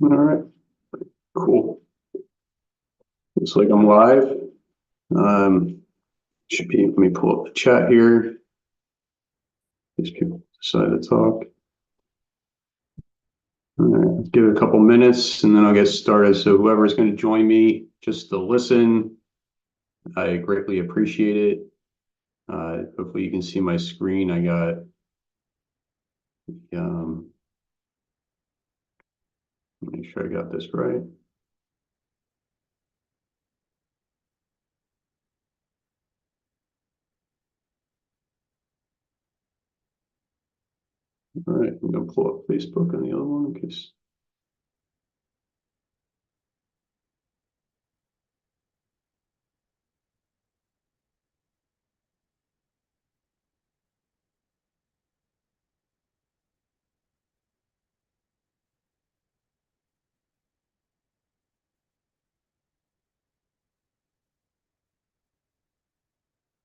All right, cool. Looks like I'm live. Should be, let me pull up the chat here. These people decide to talk. All right, give it a couple minutes and then I'll get started. So whoever's going to join me just to listen, I greatly appreciate it. Hopefully you can see my screen. I got, um, make sure I got this right. All right, I'm going to pull up Facebook on the other one in case.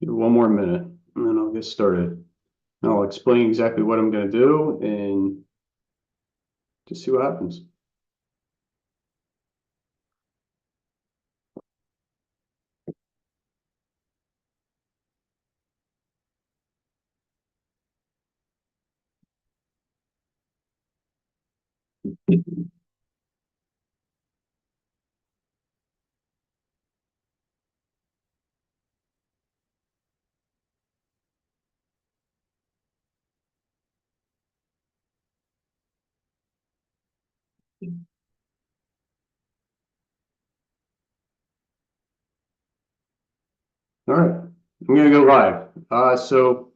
Give it one more minute and then I'll get started. I'll explain exactly what I'm going to do and just see what happens. All right, I'm gonna go live. So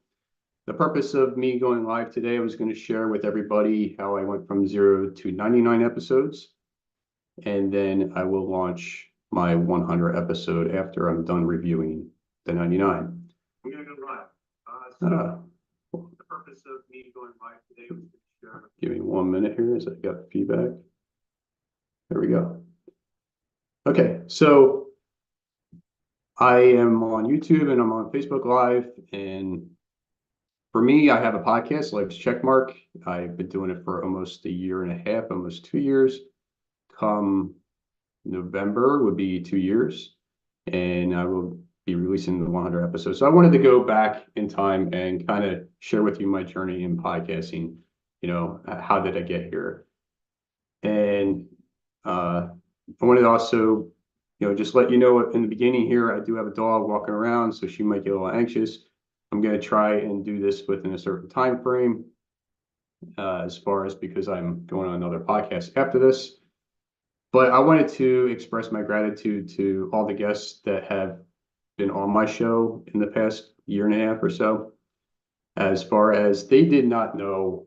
the purpose of me going live today, I was going to share with everybody how I went from 0 to 99 episodes, and then I will launch my 100 episode after I'm done reviewing the 99. I'm gonna go live. The purpose of me going live today was to share. Give me 1 minute here as I got feedback. There we go. Okay, so I am on YouTube and I'm on Facebook Live, and for me, I have a podcast, Life's Checkmark. I've been doing it for almost a year and a half, almost 2 years. Come November would be 2 years, and I will be releasing the 100 episodes. So I wanted to go back in time and kind of share with you my journey in podcasting. How did I get here? And I wanted to also, just let you know in the beginning here, I do have a dog walking around, so she might get a little anxious. I'm going to try and do this within a certain time frame, as far as because I'm going on another podcast after this. But I wanted to express my gratitude to all the guests that have been on my show in the past year and a half or so, as far as they did not know,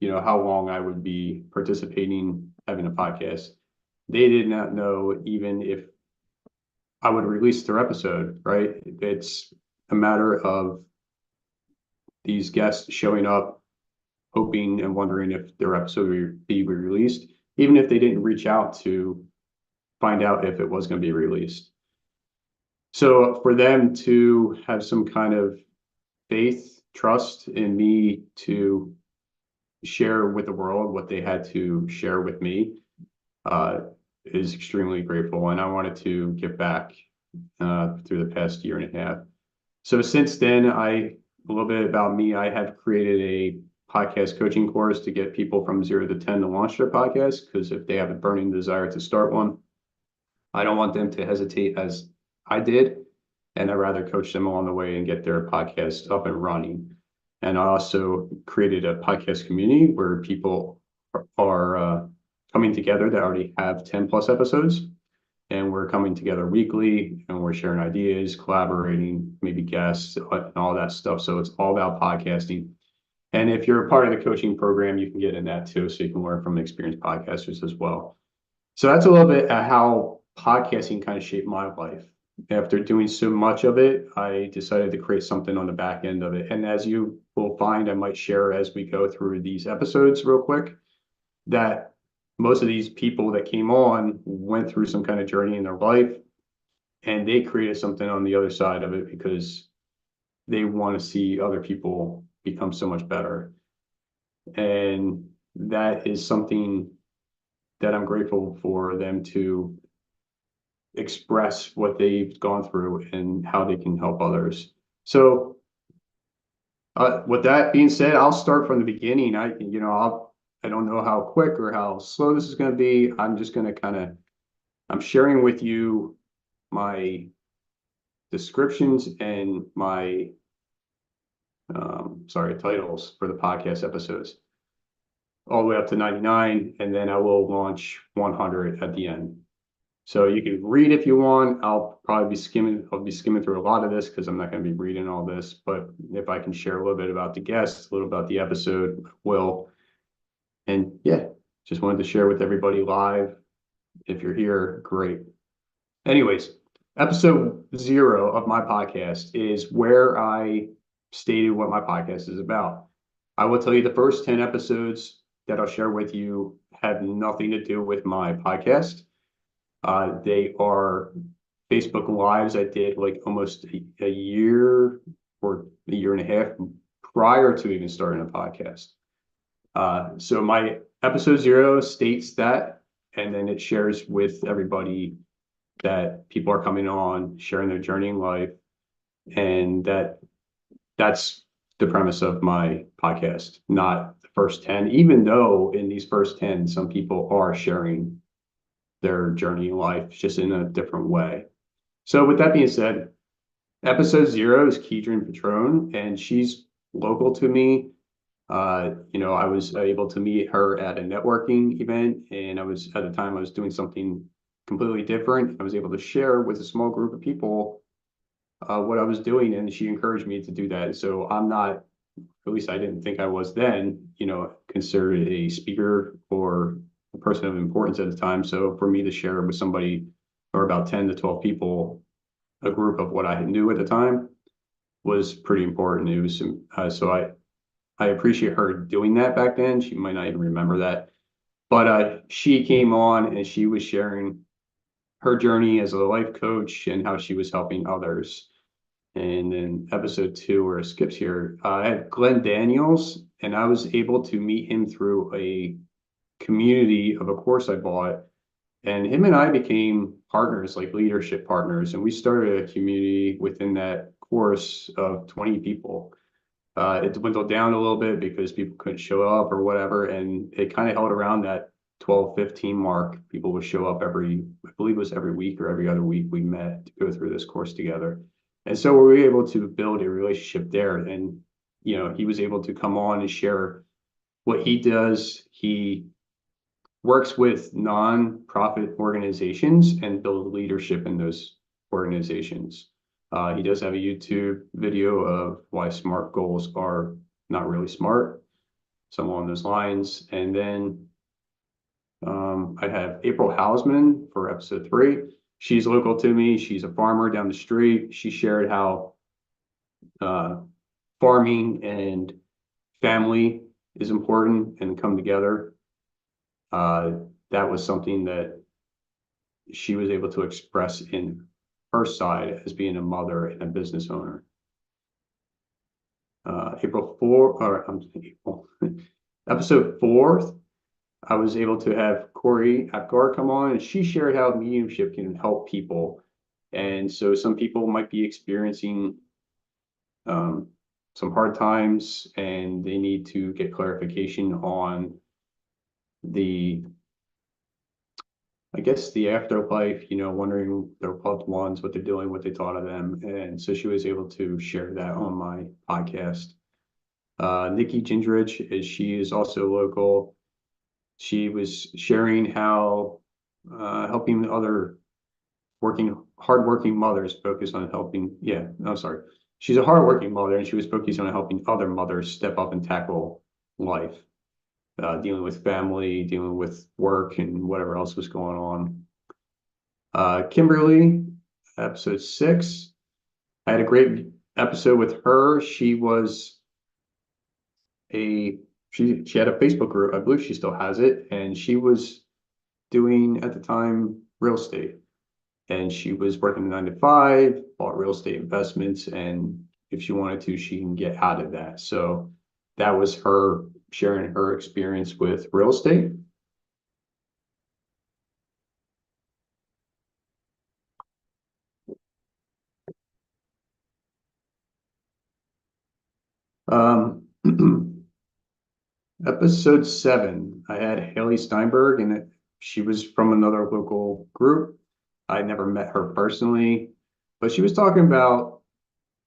how long I would be participating, having a podcast. They did not know even if I would release their episode, right? It's a matter of these guests showing up, hoping and wondering if their episode would be released, even if they didn't reach out to find out if it was going to be released. So for them to have some kind of faith, trust in me to share with the world what they had to share with me, is extremely grateful. And I wanted to give back through the past year and a half. So since then, a little bit about me, I have created a podcast coaching course to get people from 0 to 10 to launch their podcast, because if they have a burning desire to start one, I don't want them to hesitate as I did, and I'd rather coach them along the way and get their podcast up and running. And I also created a podcast community where people are coming together that already have 10 plus episodes, and we're coming together weekly and we're sharing ideas, collaborating, maybe guests, and all that stuff. So it's all about podcasting. And if you're a part of the coaching program, you can get in that too, so you can learn from experienced podcasters as well. So that's a little bit how podcasting kind of shaped my life. After doing so much of it, I decided to create something on the back end of it. And as you will find, I might share as we go through these episodes real quick, that most of these people that came on went through some kind of journey in their life, and they created something on the other side of it because they want to see other people become so much better. And that is something that I'm grateful for them to express what they've gone through and how they can help others. So, with that being said, I'll start from the beginning. I don't know how quick or how slow this is going to be. I'm just going to I'm sharing with you my descriptions and my titles for the podcast episodes all the way up to 99, and then I will launch 100 at the end. So you can read if you want. I'll be skimming through a lot of this because I'm not going to be reading all this, but if I can share a little bit about the guests, a little about the episode, I will. And yeah, just wanted to share with everybody live. If you're here, great. Anyways, episode 0 of my podcast is where I stated what my podcast is about. I will tell you the first 10 episodes that I'll share with you have nothing to do with my podcast. They are Facebook Lives I did like almost a year or a year and a half prior to even starting a podcast. So my episode 0 states that, and then it shares with everybody that people are coming on, sharing their journey in life, and that's the premise of my podcast, not the first 10, even though in these first 10, some people are sharing their journey in life just in a different way. So with that being said, episode 0 is Keedron Patron, and she's local to me. I was able to meet her at a networking event, and at the time I was doing something completely different. I was able to share with a small group of people what I was doing, and she encouraged me to do that. So I'm not, at least I didn't think I was then, considered a speaker or a person of importance at the time. So for me to share with somebody or about 10 to 12 people, a group of what I knew at the time, was pretty important. It was so I appreciate her doing that back then. She might not even remember that, but she came on and she was sharing her journey as a life coach and how she was helping others. And then episode 2, where it skips here, I had Glenn Daniels, and I was able to meet him through a community of a course I bought. And him and I became partners, like leadership partners. And we started a community within that course of 20 people. It dwindled down a little bit because people couldn't show up or whatever. And it kind of held around that 12, 15 mark. People would show up I believe it was every week or every other week we met to go through this course together. And so we were able to build a relationship there. And, he was able to come on and share what he does. He works with non-profit organizations and build leadership in those organizations. He does have a YouTube video of why SMART goals are not really smart, something along those lines. And then I have April Hausman for episode 3. She's local to me. She's a farmer down the street. She shared how farming and family is important and come together. That was something that she was able to express in her side as being a mother and a business owner. Episode 4, I was able to have Corey Apgar come on, and she shared how mediumship can help people. And so some people might be experiencing some hard times, and they need to get clarification on the afterlife, wondering their loved ones, what they're doing, what they thought of them. And so she was able to share that on my podcast. Nikki Gingerich, she is also local. She was sharing how helping other hardworking mothers focus on helping. Yeah, I'm sorry. She's a hardworking mother, and she was focused on helping other mothers step up and tackle life. Dealing with family, dealing with work, and whatever else was going on. Kimberly, episode 6. I had a great episode with her. She had a Facebook group. I believe she still has it, and she was doing at the time real estate. And she was working 9 to 5, bought real estate investments, and if she wanted to, she can get out of that. So that was her sharing her experience with real estate. Um, episode 7, I had Haley Steinberg, and she was from another local group. I never met her personally, but she was talking about,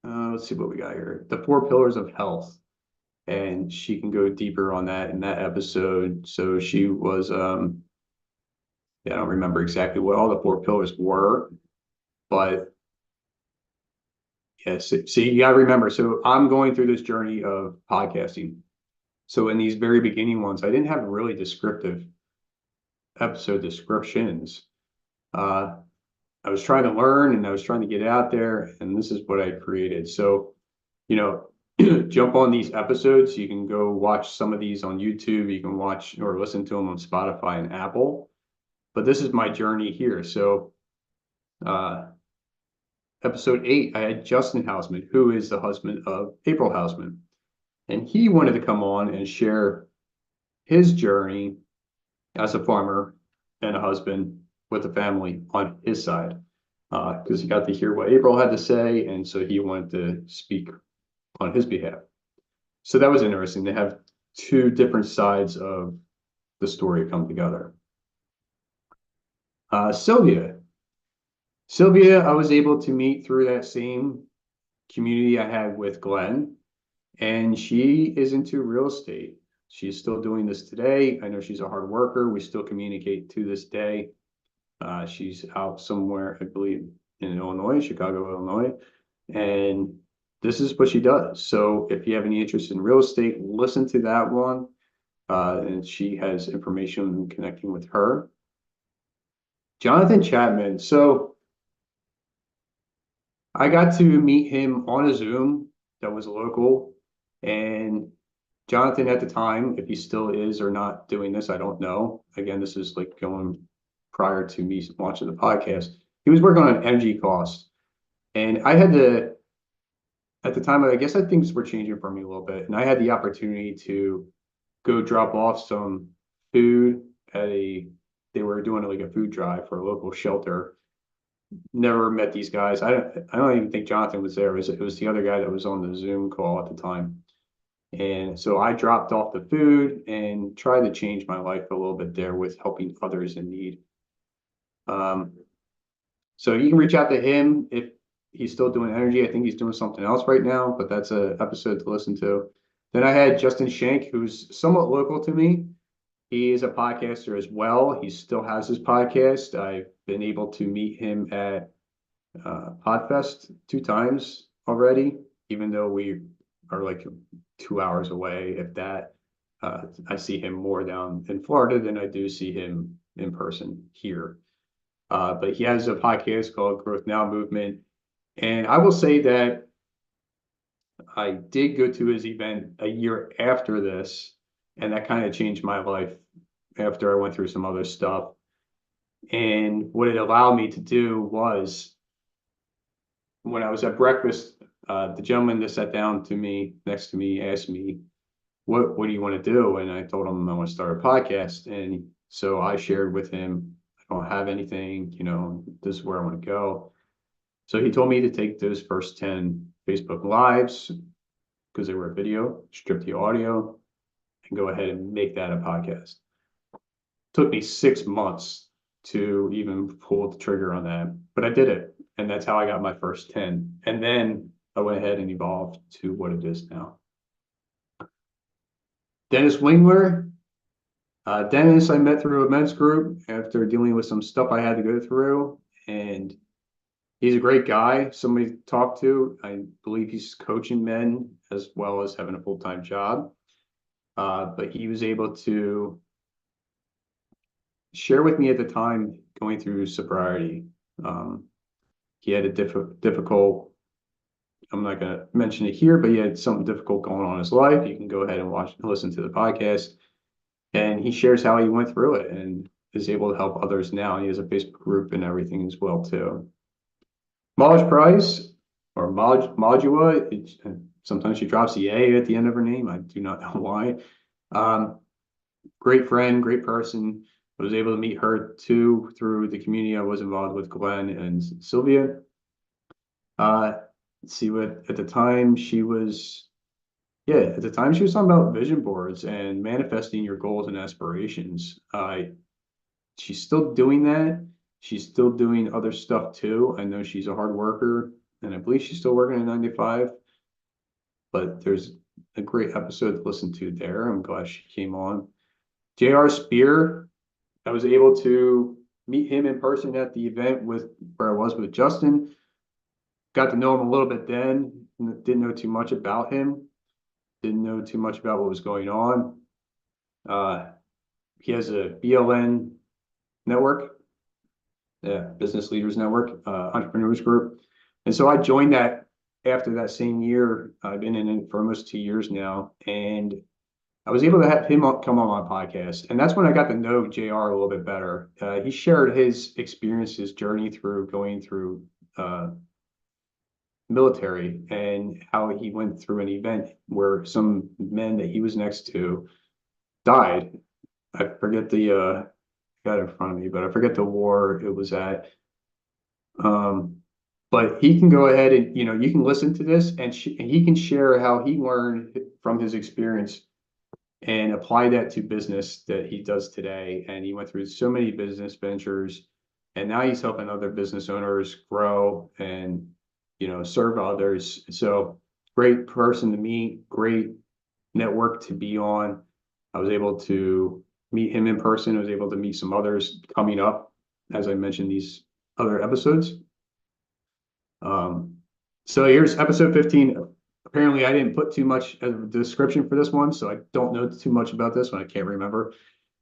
let's see what we got here, the 4 pillars of health. And she can go deeper on that in that episode. So she was, yeah, I don't remember exactly what all the 4 pillars were, but yes, see, you gotta remember. So I'm going through this journey of podcasting. So in these very beginning ones, I didn't have really descriptive episode descriptions. Uh, I was trying to learn and I was trying to get out there, and this is what I created. So, you know, jump on these episodes. You can go watch some of these on YouTube. You can watch or listen to them on Spotify and Apple. But this is my journey here. So, uh, episode 8, I had Justin Hausman, who is the husband of April Hausman, and he wanted to come on and share his journey as a farmer and a husband with a family on his side, because he got to hear what April had to say, and so he wanted to speak on his behalf. So that was interesting to have 2 different sides of the story come together. Sylvia. Sylvia, I was able to meet through that same community I had with Glenn, and she is into real estate. She's still doing this today. I know she's a hard worker. We still communicate to this day. She's out somewhere, I believe, in Illinois, Chicago, Illinois, and this is what she does. So if you have any interest in real estate, listen to that one. And she has information connecting with her. Jonathan Chapman. So I got to meet him on a Zoom that was local, and Jonathan at the time, if he still is or not doing this, I don't know. Again, this is like going prior to me launching the podcast. He was working on energy costs, and I had to, at the time, I guess things were changing for me a little bit, and I had the opportunity to go drop off some food at they were doing like a food drive for a local shelter. Never met these guys. I don't even think Jonathan was there. It was the other guy that was on the Zoom call at the time. And so I dropped off the food and tried to change my life a little bit there with helping others in need. Um, so you can reach out to him if he's still doing energy. I think he's doing something else right now, but that's an episode to listen to. Then I had Justin Shank, who's somewhat local to me. He is a podcaster as well. He still has his podcast. I've been able to meet him at Podfest 2 times already, even though we are like 2 hours away, if that. I see him more down in Florida than I do see him in person here. But he has a podcast called Growth Now Movement. And I will say that I did go to his event a year after this, and that kind of changed my life after I went through some other stuff. And what it allowed me to do was when I was at breakfast, the gentleman that sat down to me next to me asked me, what do you want to do? And I told him I want to start a podcast. And so I shared with him, I don't have anything, this is where I want to go. So he told me to take those first 10 Facebook Lives because they were a video, strip the audio, and go ahead and make that a podcast. Took me 6 months to even pull the trigger on that, but I did it. And that's how I got my first 10. And then I went ahead and evolved to what it is now. Dennis Wingler. Dennis, I met through a men's group after dealing with some stuff I had to go through. And he's a great guy, somebody to talk to. I believe he's coaching men as well as having a full-time job. But he was able to share with me at the time going through sobriety. He had a difficult, I'm not going to mention it here, but he had something difficult going on in his life. You can go ahead and listen to the podcast. And he shares how he went through it and is able to help others now. He has a Facebook group and everything as well, too. Maj Price, or Majua, sometimes she drops the A at the end of her name. I do not know why. Great friend, great person. I was able to meet her too through the community I was involved with, Glenn and Sylvia. Let's see what at the time she was, Yeah, at the time she was talking about vision boards and manifesting your goals and aspirations. She's still doing that. She's still doing other stuff too. I know she's a hard worker, and I believe she's still working at 95. But there's a great episode to listen to there. I'm glad she came on. J.R. Spear, I was able to meet him in person at the event with where I was with Justin. Got to know him a little bit then. Didn't know too much about him. Didn't know too much about what was going on. He has a BLN network, Business Leaders Network, Entrepreneurs Group. And so I joined that after that same year. I've been in it for almost 2 years now. And I was able to have him come on my podcast. And that's when I got to know JR a little bit better. He shared his experience, his journey through going through military and how he went through an event where some men that he was next to died. I forget the got it in front of me, but I forget the war it was at. But he can go ahead and you can listen to this and he can share how he learned from his experience and apply that to business that he does today. And he went through so many business ventures, and now he's helping other business owners grow and serve others. So great person to meet, great network to be on. I was able to meet him in person. I was able to meet some others coming up, as I mentioned, these other episodes. So here's episode 15. Apparently, I didn't put too much of a description for this one, so I don't know too much about this one. I can't remember.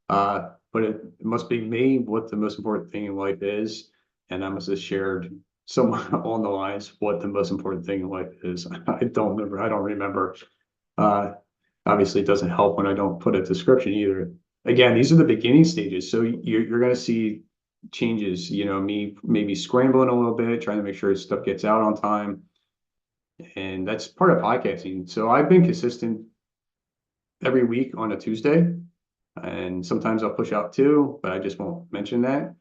But it must be me what the most important thing in life is. And I must have shared somewhere along the lines what the most important thing in life is. I don't remember. I don't remember. Obviously, it doesn't help when I don't put a description either. Again, these are the beginning stages. So you're going to see changes, me maybe scrambling a little bit, trying to make sure stuff gets out on time. And that's part of podcasting. So I've been consistent every week on a Tuesday, and sometimes I'll push out two, but I just won't mention that.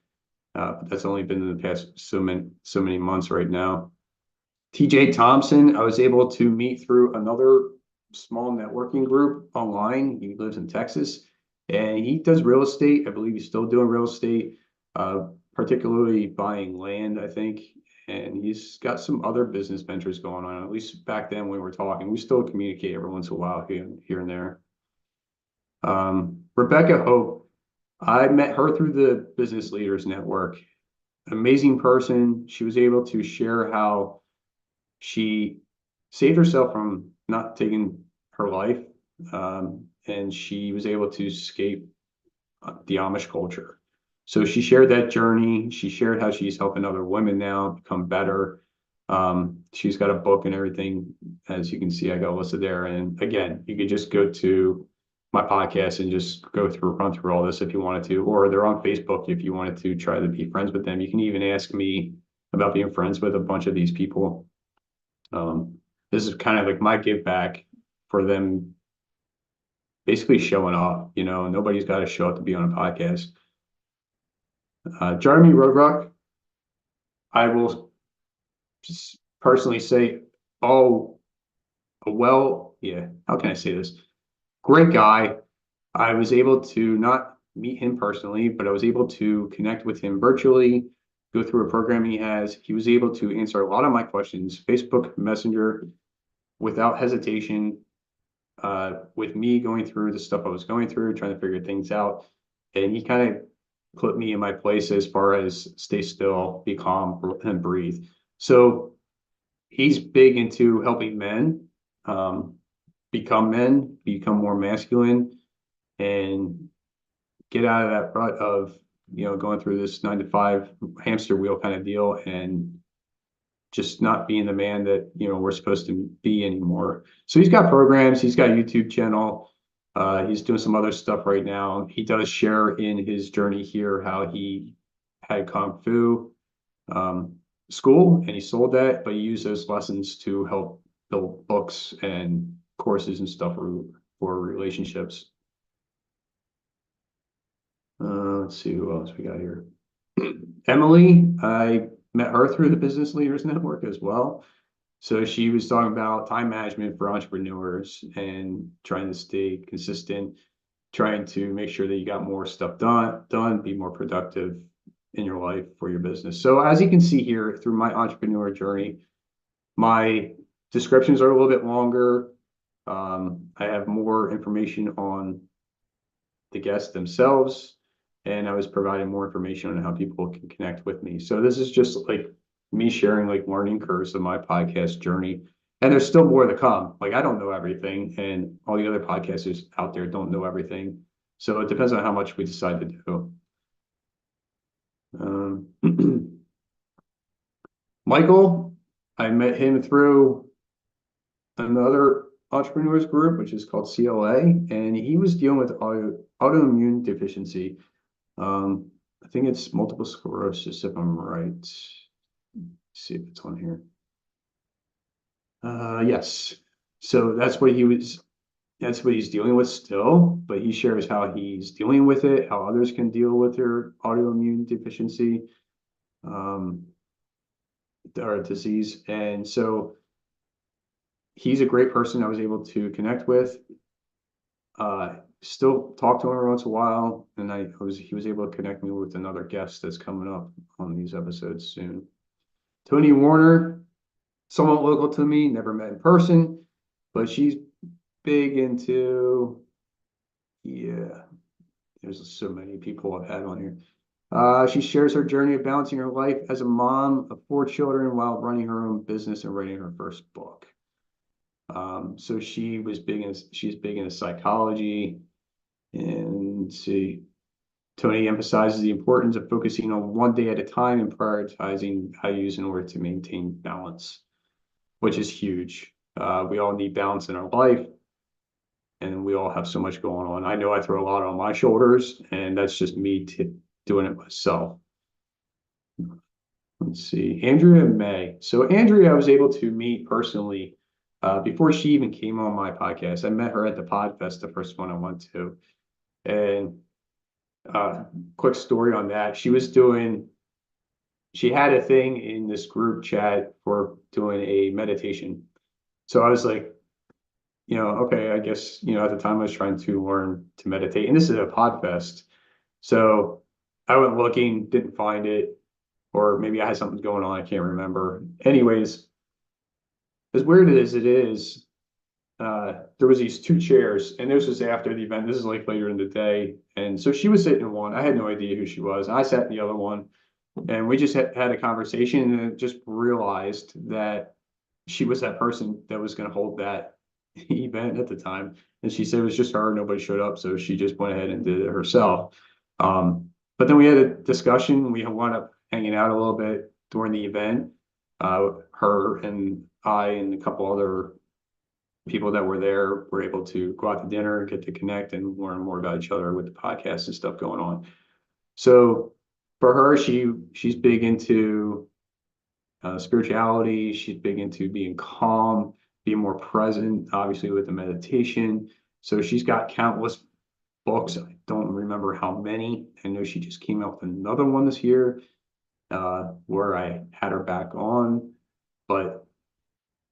But that's only been in the past so many months right now. TJ Thompson, I was able to meet through another small networking group online. He lives in Texas, and he does real estate. I believe he's still doing real estate, particularly buying land, I think. And he's got some other business ventures going on. At least back then when we were talking, we still communicate every once in a while here and there. Rebecca Hope, I met her through the Business Leaders Network. Amazing person. She was able to share how she saved herself from not taking her life, and she was able to escape the Amish culture. So she shared that journey. She shared how she's helping other women now become better. She's got a book and everything. As you can see, I got listed there. And again, you could just go to my podcast and just run through all this if you wanted to, or they're on Facebook if you wanted to try to be friends with them. You can even ask me about being friends with a bunch of these people. This is kind of like my give back for them basically showing up. Nobody's got to show up to be on a podcast. Jeremy Roadrock, I will just personally say, how can I say this? Great guy. I was able to not meet him personally, but I was able to connect with him virtually, go through a program he has. He was able to answer a lot of my questions, Facebook Messenger, without hesitation, with me going through the stuff I was going through, trying to figure things out. And he kind of put me in my place as far as stay still, be calm, and breathe. So he's big into helping men become more masculine, and get out of that rut of going through this 9 to 5 hamster wheel kind of deal, and just not being the man that we're supposed to be anymore. So he's got programs, he's got a YouTube channel, he's doing some other stuff right now. He does share in his journey here how he had Kung Fu school and he sold that, but he used those lessons to help build books and courses and stuff for relationships. Let's see who else we got here. Emily, I met her through the Business Leaders Network as well. So she was talking about time management for entrepreneurs and trying to stay consistent, trying to make sure that you got more stuff done, be more productive in your life for your business. So as you can see here through my entrepreneur journey, my descriptions are a little bit longer. I have more information on the guests themselves, and I was providing more information on how people can connect with me. So this is just like me sharing like learning curves of my podcast journey. And there's still more to come. Like I don't know everything, and all the other podcasters out there don't know everything. So it depends on how much we decide to do. Michael, I met him through another entrepreneurs group, which is called CLA, and he was dealing with autoimmune deficiency. I think it's multiple sclerosis, if I'm right. Let's see if it's on here. Yes. So that's what he's dealing with still, but he shares how he's dealing with it, how others can deal with their autoimmune deficiency, or disease. And so he's a great person I was able to connect with. Still talk to him every once in a while, and he was able to connect me with another guest that's coming up on these episodes soon. Tony Warner, somewhat local to me, never met in person, but she's big into, yeah, there's so many people I've had on here. She shares her journey of balancing her life as a mom of 4 children while running her own business and writing her first book. So she's big into psychology, and see, Tony emphasizes the importance of focusing on one day at a time and prioritizing values in order to maintain balance, which is huge. We all need balance in our life, and we all have so much going on. I know I throw a lot on my shoulders, and that's just me doing it myself. Let's see, Andrea May. So Andrea, I was able to meet personally before she even came on my podcast. I met her at the Podfest, the first one I went to. And quick story on that. She had a thing in this group chat for doing a meditation. So I was like, okay, I guess, at the time I was trying to learn to meditate, and this is a Podfest. So I went looking, didn't find it, or maybe I had something going on, I can't remember. Anyways, as weird as it is, there was these 2 chairs, and this was after the event. This is like later in the day. And so she was sitting in one. I had no idea who she was. I sat in the other one, and we just had a conversation, and just realized that she was that person that was going to hold that event at the time. And she said it was just her, nobody showed up, so she just went ahead and did it herself. But then we had a discussion. We wound up hanging out a little bit during the event. Her and I and a couple other people that were there were able to go out to dinner and get to connect and learn more about each other with the podcast and stuff going on. So for her, she's big into spirituality. She's big into being calm, being more present, obviously with the meditation. So she's got countless books. I don't remember how many. I know she just came out with another one this year where I had her back on. But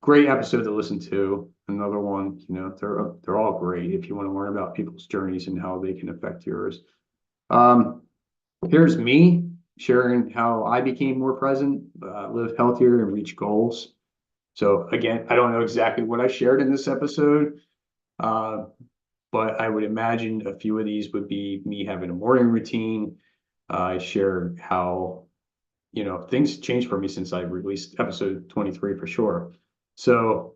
great episode to listen to. Another one, they're all great if you want to learn about people's journeys and how they can affect yours. Here's me sharing how I became more present, live healthier, and reach goals. So again, I don't know exactly what I shared in this episode, but I would imagine a few of these would be me having a morning routine. I shared how, things changed for me since I released episode 23 for sure. So,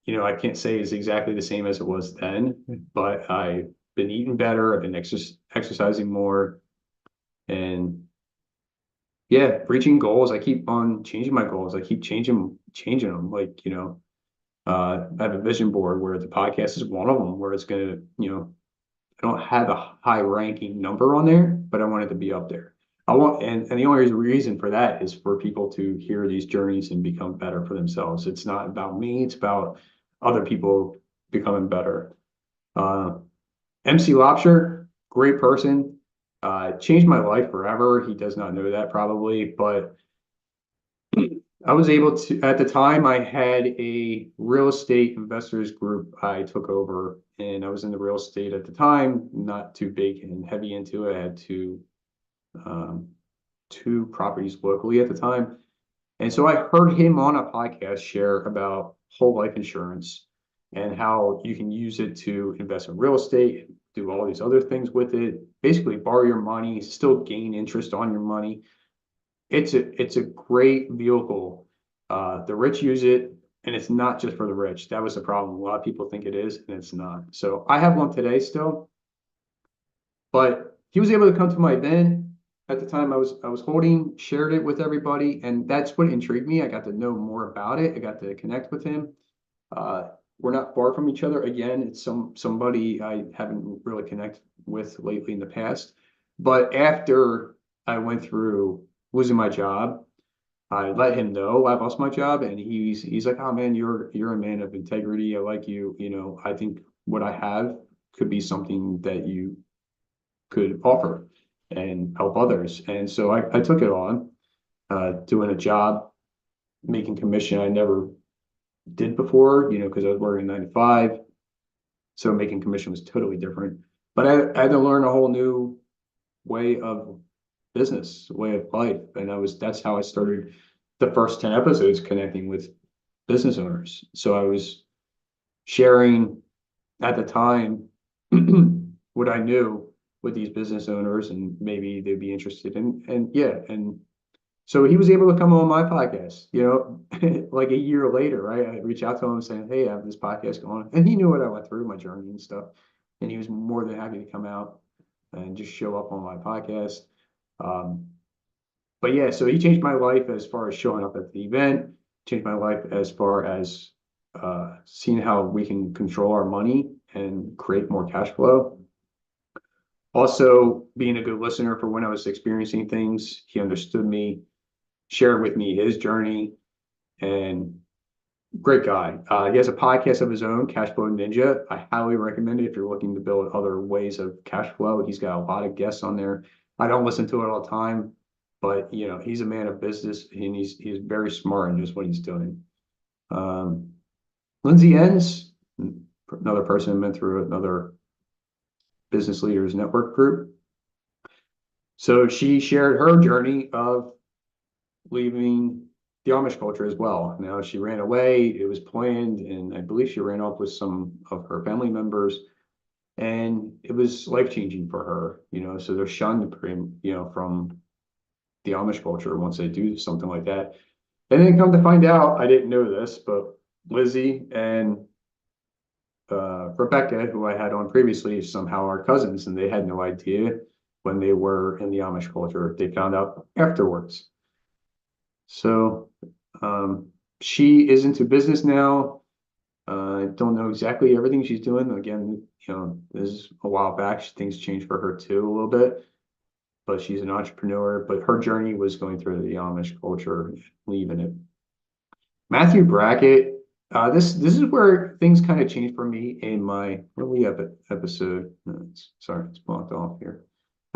I can't say it's exactly the same as it was then, but I've been eating better. I've been exercising more, and yeah, reaching goals. I keep on changing my goals. I keep changing them. Like, I have a vision board where the podcast is one of them, where it's gonna, I don't have a high ranking number on there, but I want it to be up there. And the only reason for that is for people to hear these journeys and become better for themselves. It's not about me, it's about other people becoming better. MC Lobster, great person, changed my life forever. He does not know that probably, but I was able to, at the time, I had a real estate investors group I took over, and I was in the real estate at the time, not too big and heavy into it. I had um, two properties locally at the time. And so I heard him on a podcast share about whole life insurance and how you can use it to invest in real estate, do all these other things with it, basically borrow your money, still gain interest on your money. It's a great vehicle. The rich use it, and it's not just for the rich. That was the problem. A lot of people think it is, and it's not. So I have one today still, but he was able to come to my event at the time I was holding, shared it with everybody, and that's what intrigued me. I got to know more about it. I got to connect with him. Uh, we're not far from each other. Again, it's somebody I haven't really connected with lately in the past. But after I went through losing my job, I let him know I lost my job, and he's like, "Oh man, you're a man of integrity. I like you. You know, I think what I have could be something that you could offer and help others." And so I took it on, doing a job, making commission I never did before, because I was working 9 to 5. So making commission was totally different. But I had to learn a whole new way of business, way of life. And that's how I started the first 10 episodes connecting with business owners. So I was sharing at the time what I knew with these business owners, and maybe they'd be interested in. And yeah, and so he was able to come on my podcast, like a year later, right? I reached out to him saying, "Hey, I have this podcast going," and he knew what I went through, my journey and stuff, and he was more than happy to come out and just show up on my podcast. Um, but yeah, so he changed my life as far as showing up at the event, changed my life as far as seeing how we can control our money and create more cash flow. Also, being a good listener for when I was experiencing things, he understood me, shared with me his journey, and great guy. He has a podcast of his own, Cash Flow Ninja. I highly recommend it if you're looking to build other ways of cash flow. He's got a lot of guests on there. I don't listen to it all the time, but he's a man of business, and he's very smart in just what he's doing. Lindsay Enns, another person I met through another business leaders network group. So she shared her journey of leaving the Amish culture as well. Now she ran away, it was planned, and I believe she ran off with some of her family members, and it was life-changing for her, so they're shunned from the Amish culture once they do something like that. And then come to find out, I didn't know this, but Lizzie and Rebecca, who I had on previously, somehow are cousins, and they had no idea when they were in the Amish culture. They found out afterwards. So she is into business now. I don't know exactly everything she's doing. Again, this is a while back. Things changed for her too a little bit, but she's an entrepreneur. But her journey was going through the Amish culture, leaving it. Matthew Brackett. This is where things kind of changed for me in my where we have it episode. Sorry, it's blocked off here.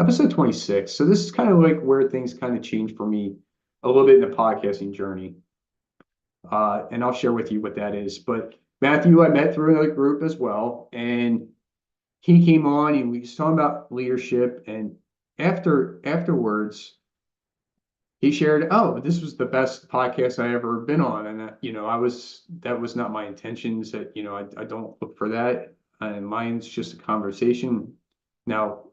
Episode 26. So this is kind of like where things kind of changed for me a little bit in the podcasting journey. And I'll share with you what that is. But Matthew, I met through another group as well, and he came on and we was talking about leadership. And afterwards, he shared, "Oh, this was the best podcast I ever been on," and that was not my intentions. That I don't look for that, and mine's just a conversation. Now,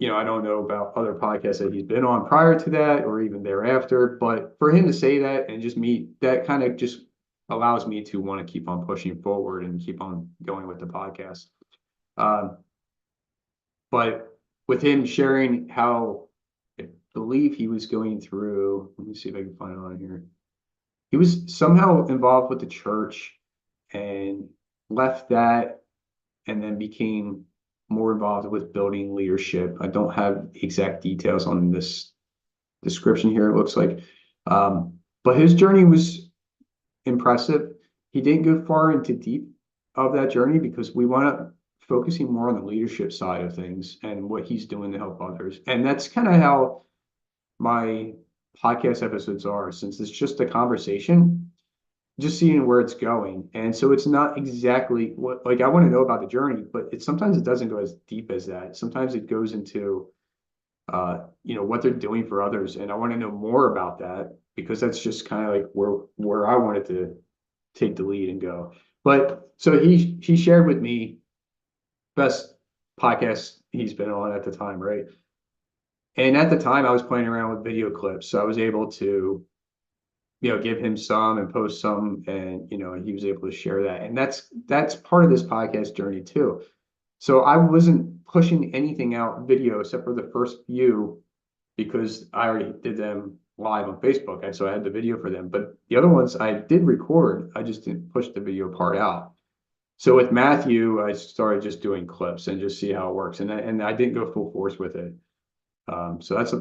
I don't know about other podcasts that he's been on prior to that or even thereafter, but for him to say that and just me, that kind of just allows me to want to keep on pushing forward and keep on going with the podcast. Um, but with him sharing how I believe he was going through, let me see if I can find it on here. He was somehow involved with the church and left that and then became more involved with building leadership. I don't have exact details on this description here, it looks like. But his journey was impressive. He didn't go far into deep of that journey because we want to focusing more on the leadership side of things and what he's doing to help others. And that's kind of how my podcast episodes are, since it's just a conversation, just seeing where it's going. And so it's not exactly what, like, I want to know about the journey, but sometimes it doesn't go as deep as that. Sometimes it goes into, what they're doing for others. And I want to know more about that because that's just kind of like where I wanted to take the lead and go. But so he shared with me best podcast he's been on at the time, right? And at the time I was playing around with video clips. So I was able to, give him some and post some, and he was able to share that. And that's part of this podcast journey too. So I wasn't pushing anything out video except for the first few because I already did them live on Facebook. And so I had the video for them. But the other ones I did record, I just didn't push the video part out. So with Matthew, I started just doing clips and just see how it works. And I didn't go full force with it. So that's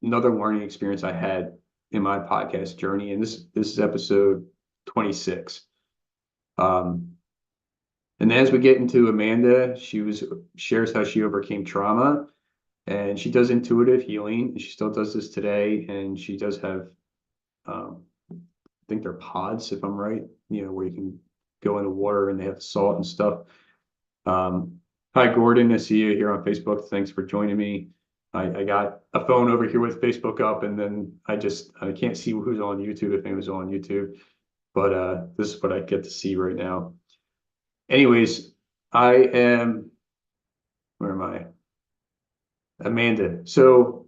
another learning experience I had in my podcast journey. And this is episode 26. And as we get into Amanda, shares how she overcame trauma, and she does intuitive healing, and she still does this today. And she does have, I think they're pods, if I'm right, where you can go in the water and they have salt and stuff. Hi, Gordon. I see you here on Facebook. Thanks for joining me. I got a phone over here with Facebook up, and then I can't see who's on YouTube if anyone's on YouTube, but this is what I get to see right now. Anyways, where am I? Amanda. So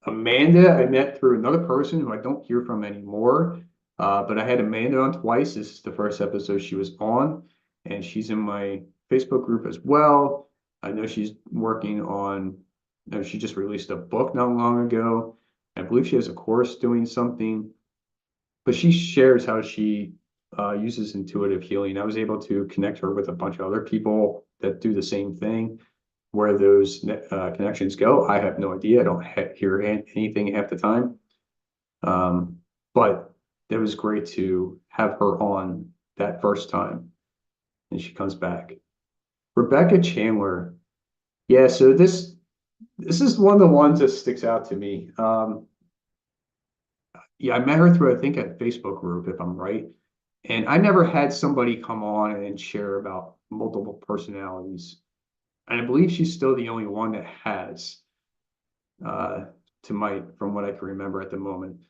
Amanda, I met through another person who I don't hear from anymore. But I had Amanda on twice. This is the first episode she was on, and she's in my Facebook group as well. I know she's working on, she just released a book not long ago. I believe she has a course doing something, but she shares how she uses intuitive healing. I was able to connect her with a bunch of other people that do the same thing. Where those connections go, I have no idea. I don't hear anything half the time. But it was great to have her on that first time, and she comes back. Rebecca Chandler. Yeah, so this is one of the ones that sticks out to me. Yeah, I met her through, I think, a Facebook group, if I'm right. And I never had somebody come on and share about multiple personalities. And I believe she's still the only one that has, from what I can remember at the moment.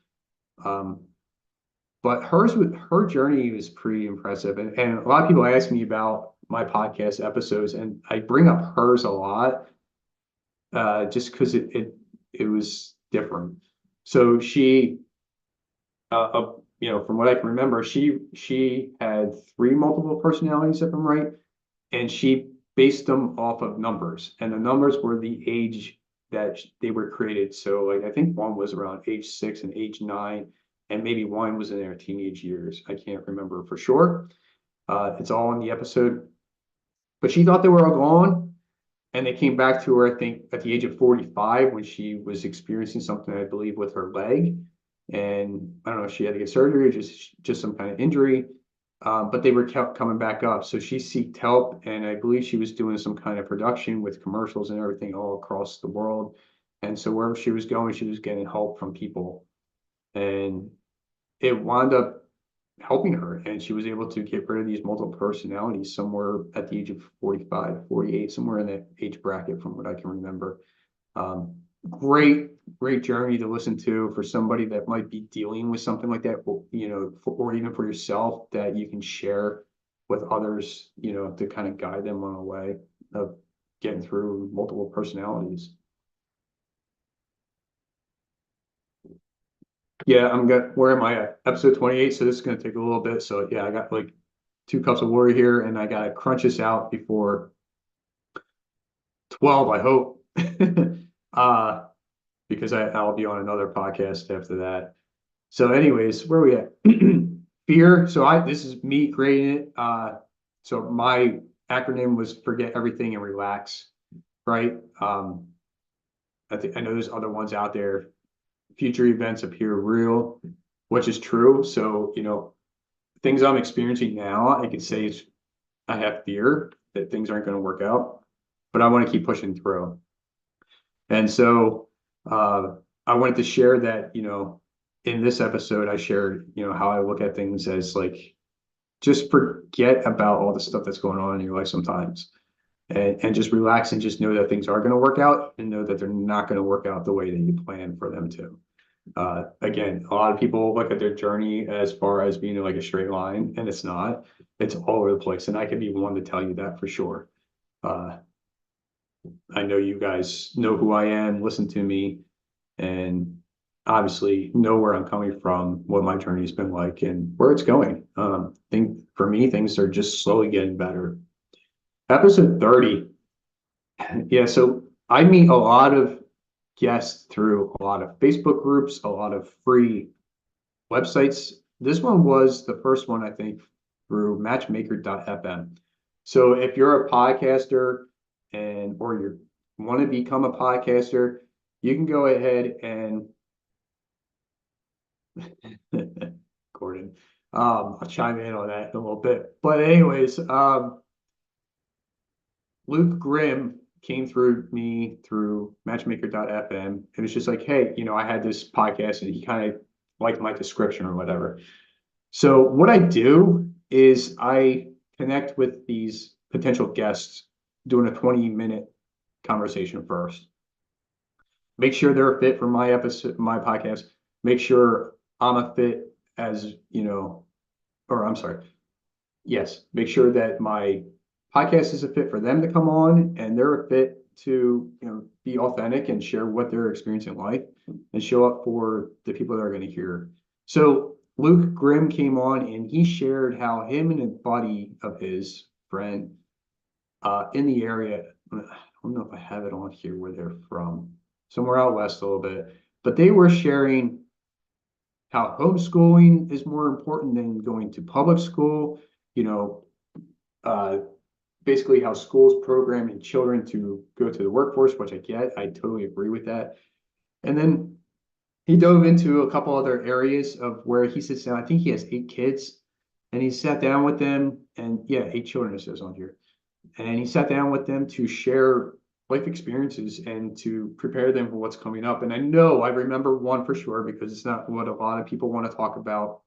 But her journey was pretty impressive. And a lot of people ask me about my podcast episodes, and I bring up hers a lot, just because it was different. So she, from what I can remember, she had 3 multiple personalities, if I'm right, and she based them off of numbers, and the numbers were the age that they were created. So like, I think one was around age 6 and age 9, and maybe one was in their teenage years. I can't remember for sure. It's all in the episode, but she thought they were all gone, and they came back to her, I think, at the age of 45 when she was experiencing something, I believe, with her leg. And I don't know if she had to get surgery or just some kind of injury. But they were kept coming back up. So she sought help, and I believe she was doing some kind of production with commercials and everything all across the world. And so wherever she was going, she was getting help from people. And it wound up helping her, and she was able to get rid of these multiple personalities somewhere at the age of 45, 48, somewhere in that age bracket from what I can remember. Great journey to listen to for somebody that might be dealing with something like that, or even for yourself, that you can share with others, to kind of guide them on a way of getting through multiple personalities. Yeah, where am I at? Episode 28. So this is going to take a little bit. So yeah, I got like 2 cups of water here, and I got to crunch this out before 12, I hope. Because I'll be on another podcast after that. So anyways, where are we at? Fear. So this is me creating it. So my acronym was forget everything and relax, right? I know there's other ones out there. Future events appear real, which is true. So, things I'm experiencing now, I could say I have fear that things aren't going to work out, but I want to keep pushing through. And so I wanted to share that, in this episode, I shared, how I look at things as like, just forget about all the stuff that's going on in your life sometimes, and just relax and just know that things are going to work out, and know that they're not going to work out the way that you plan for them to. Again, a lot of people look at their journey as far as being like a straight line, and it's not. It's all over the place, and I can be one to tell you that for sure. Uh, I know you guys know who I am, listen to me, and obviously know where I'm coming from, what my journey's been like, and where it's going. Think for me, things are just slowly getting better. Episode 30. Yeah, so I meet a lot of guests through a lot of Facebook groups, a lot of free websites. This one was the first one, I think, through matchmaker.fm. So if you're a podcaster or you want to become a podcaster, you can go ahead and Gordon, I'll chime in on that in a little bit. But anyways, Luke Grimm came through me through matchmaker.fm. It was just like, hey, I had this podcast and he kind of liked my description or whatever. So what I do is I connect with these potential guests doing a 20-minute conversation first. Make sure they're a fit for my episode, my podcast. Make sure I'm a fit as, or I'm sorry. Yes, make sure that my podcast is a fit for them to come on and they're a fit to, be authentic and share what they're experiencing in life and show up for the people that are going to hear. So Luke Grimm came on and he shared how him and a buddy of his friend in the area, I don't know if I have it on here where they're from, somewhere out west a little bit, but they were sharing how homeschooling is more important than going to public school, you know, uh, basically how schools programming children to go to the workforce, which I get. I totally agree with that. And then he dove into a couple other areas of where he sits down. I think he has 8 kids, and he sat down with them, and yeah, 8 children it says on here. And he sat down with them to share life experiences and to prepare them for what's coming up. And I remember one for sure because it's not what a lot of people want to talk about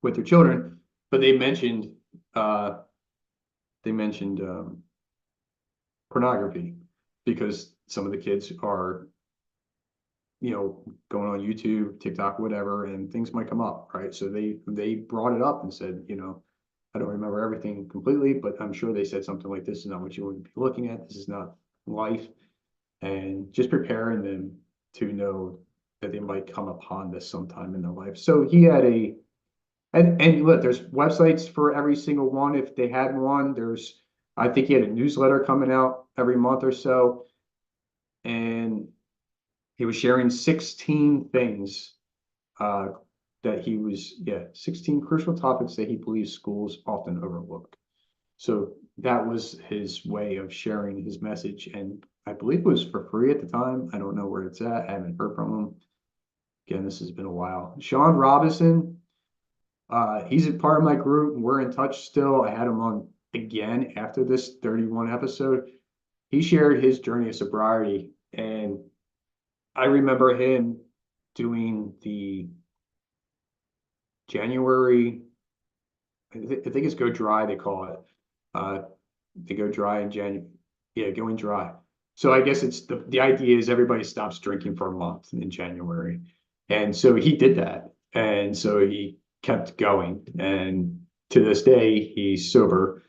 with their children, but uh, they mentioned pornography because some of the kids are, going on YouTube, TikTok, whatever, and things might come up, right? So they brought it up and said, I don't remember everything completely, but I'm sure they said something like, this is not what you want to be looking at. This is not life. And just preparing them to know that they might come upon this sometime in their life. So he had and look, there's websites for every single one. If they had one, I think he had a newsletter coming out every month or so. And he was sharing 16 things uh, 16 crucial topics that he believes schools often overlook. So that was his way of sharing his message. And I believe it was for free at the time. I don't know where it's at. I haven't heard from him. Again, this has been a while. Sean Robinson, he's a part of my group. We're in touch still. I had him on again after this 31 episode. He shared his journey of sobriety. And I remember him doing the January, I think it's Go Dry, they call it. They go dry in January. Yeah, going dry. So I guess it's the idea is everybody stops drinking for a month in January. And so he did that. And so he kept going. And to this day, he's sober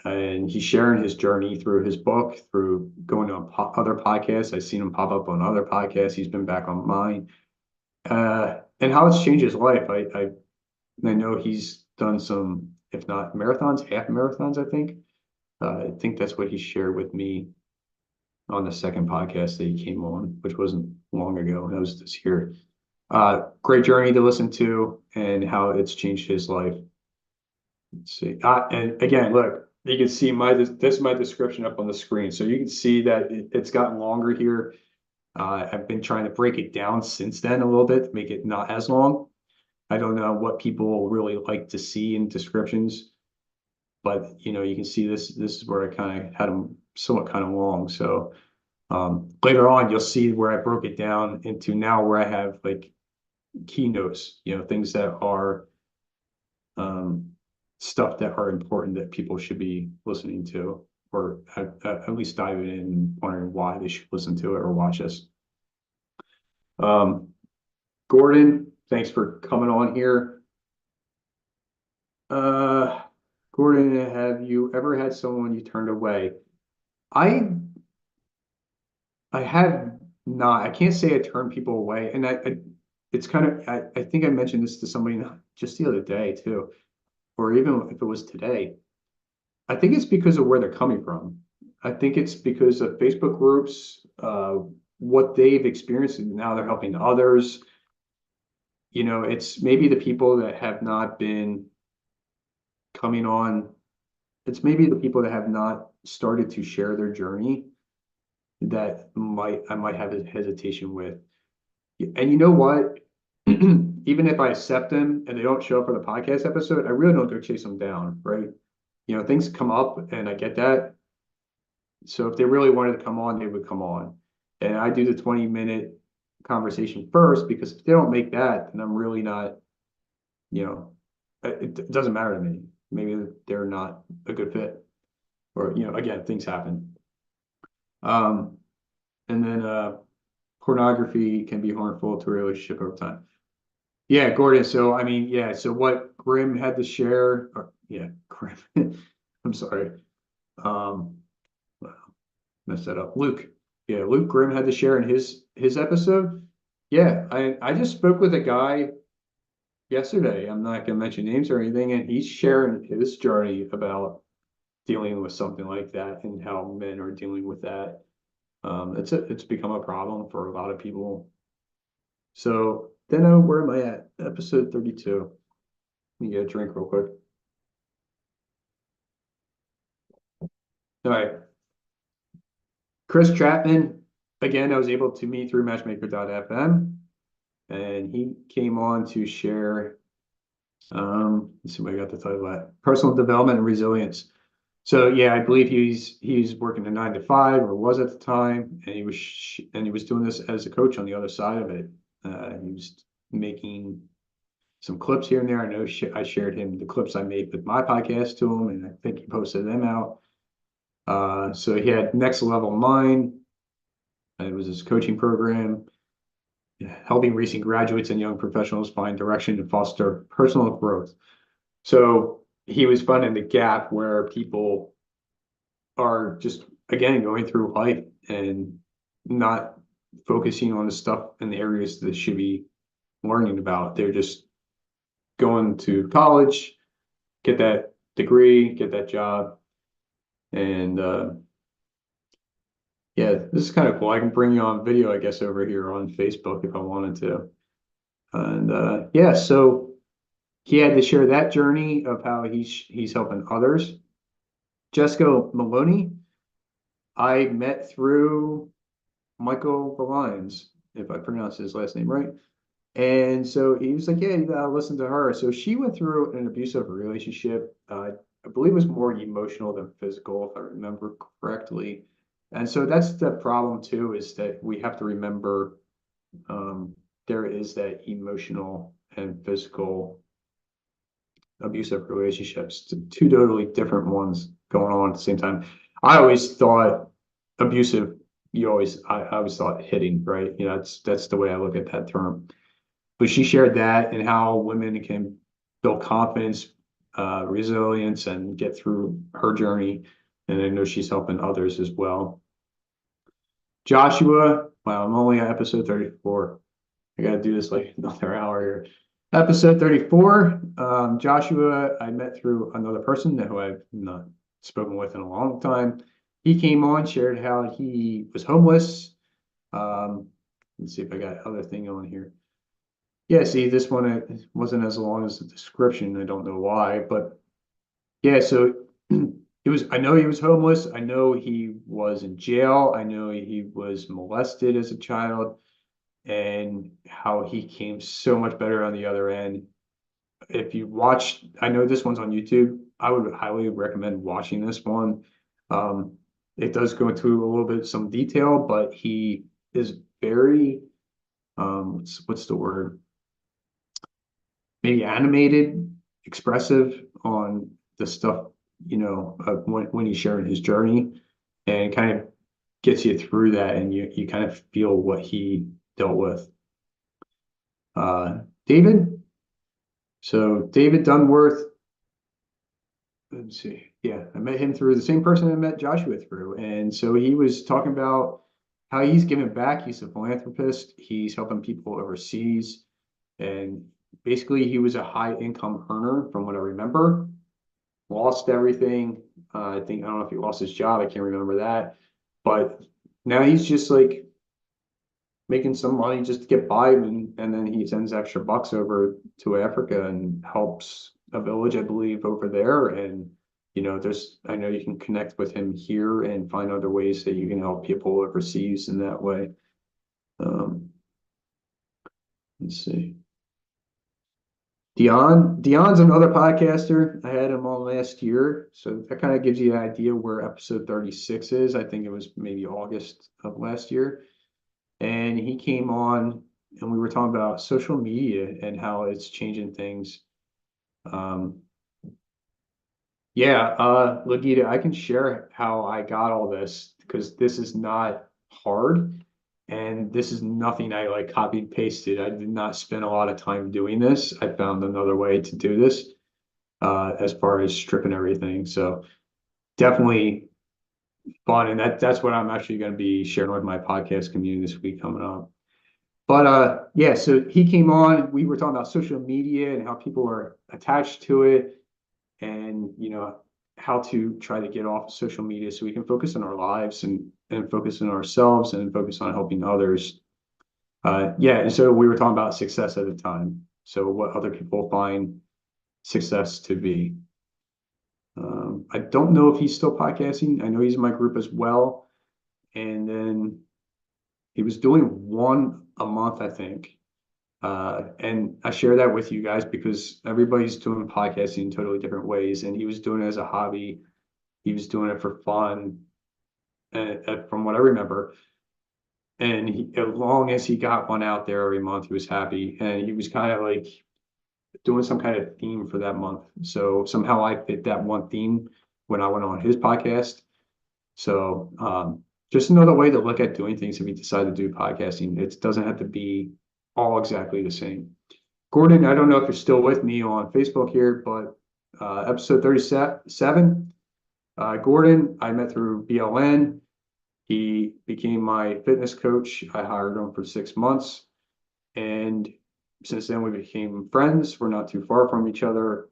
and he's sharing his journey through his book, through going on other podcasts. I've seen him pop up on other podcasts. He's been back on mine. And how it's changed his life. I know he's done some, if not marathons, half marathons, I think. I think that's what he shared with me on the second podcast that he came on, which wasn't long ago. That was this year. Great journey to listen to and how it's changed his life. Let's see. And again, look, you can see this is my description up on the screen. So you can see that it's gotten longer here. I've been trying to break it down since then a little bit to make it not as long. I don't know what people really like to see in descriptions, but you can see this is where I kind of had them somewhat kind of long. So later on, you'll see where I broke it down into now where I have like keynotes, things that are stuff that are important that people should be listening to, or at least diving in and wondering why they should listen to it or watch us. Gordon, thanks for coming on here. Gordon, have you ever had someone you turned away? I have not. I can't say I turn people away, and it's kind of. I think I mentioned this to somebody just the other day too, or even if it was today. I think it's because of where they're coming from. I think it's because of Facebook groups, what they've experienced, and now they're helping others. It's maybe the people that have not been coming on. It's maybe the people that have not started to share their journey that I might have a hesitation with. And you know what? Even if I accept them and they don't show up for the podcast episode, I really don't go chase them down, right? Things come up and I get that. So if they really wanted to come on, they would come on. And I do the 20-minute conversation first, because if they don't make that, then I'm really not, it doesn't matter to me. Maybe they're not a good fit, or, again, things happen. And then pornography can be harmful to a relationship over time. Yeah, Gordon. So, I mean, yeah. So what Grim had to share, Grim, I'm sorry. Messed that up. Luke. Yeah, Luke Grimm had to share in his episode. Yeah, I just spoke with a guy yesterday. I'm not gonna mention names or anything, and he's sharing his journey about dealing with something like that and how men are dealing with that. It's become a problem for a lot of people. So then, where am I at? Episode 32. Let me get a drink real quick. All right. Chris Chapman, again, I was able to meet through matchmaker.fm, and he came on to share, let's see what I got the title at, personal development and resilience. So yeah, I believe he's working a 9 to 5, or was at the time, and he was doing this as a coach on the other side of it. He was making some clips here and there. I know I shared him the clips I made with my podcast to him, and I think he posted them out. So he had Next Level Mind. It was his coaching program, helping recent graduates and young professionals find direction and foster personal growth. So he was finding the gap where people are just, again, going through life and not focusing on the stuff in the areas that they should be learning about. They're just going to college, get that degree, get that job. And yeah, this is kind of cool. I can bring you on video, I guess, over here on Facebook if I wanted to. And yeah, so he had to share that journey of how he's helping others. Jessica Maloney, I met through Michael Valines, if I pronounce his last name right. And so he was like, yeah, you gotta listen to her. So she went through an abusive relationship. I believe it was more emotional than physical, if I remember correctly. And so that's the problem too, is that we have to remember there is that emotional and physical abusive relationships, two totally different ones going on at the same time. I always thought abusive, I always thought hitting, right? That's the way I look at that term. But she shared that and how women can build confidence, resilience, and get through her journey. And I know she's helping others as well. Joshua, wow, I'm only at episode 34. I got to do this like another hour here. Episode 34, Joshua, I met through another person who I've not spoken with in a long time. He came on, shared how he was homeless. Let's see if I got other thing on here. Yeah, see, this one wasn't as long as the description. I don't know why, but yeah, so I know he was homeless. I know he was in jail. I know he was molested as a child, and how he came so much better on the other end. If you watch, I know this one's on YouTube. I would highly recommend watching this one. It does go into a little bit some detail, but he is very, what's the word? maybe animated, expressive on the stuff, when he's sharing his journey, and kind of gets you through that, and you kind of feel what he dealt with. David. So David Dunworth, let's see. Yeah, I met him through the same person I met Joshua through. And so he was talking about how he's giving back. He's a philanthropist. He's helping people overseas. And basically, he was a high income earner from what I remember. Lost everything. I don't know if he lost his job. I can't remember that. But now he's just like making some money just to get by, and then he sends extra bucks over to Africa and helps a village, I believe, over there. And I know you can connect with him here and find other ways that you can help people overseas in that way. Let's see. Dion's another podcaster. I had him on last year, so that kind of gives you an idea where episode 36 is. I think it was maybe August of last year. And he came on and we were talking about social media and how it's changing things. Lagita, I can share how I got all this because this is not hard and this is nothing I like copied pasted. I did not spend a lot of time doing this. I found another way to do this as far as stripping everything. So definitely fun. And that's what I'm actually going to be sharing with my podcast community this week coming up. But yeah, so he came on, we were talking about social media and how people are attached to it, and how to try to get off social media so we can focus on our lives and focus on ourselves and focus on helping others. And so we were talking about success at the time. So what other people find success to be. I don't know if he's still podcasting. I know he's in my group as well. And then he was doing one a month, I think. And I share that with you guys because everybody's doing podcasting in totally different ways. And he was doing it as a hobby. He was doing it for fun, from what I remember. And as long as he got one out there every month, he was happy. And he was kind of like doing some kind of theme for that month. So somehow I fit that one theme when I went on his podcast. So just another way to look at doing things if you decide to do podcasting. It doesn't have to be all exactly the same. Gordon, I don't know if you're still with me on Facebook here, but episode 37, Gordon, I met through BLN. He became my fitness coach. I hired him for 6 months. And since then, we became friends. We're not too far from each other.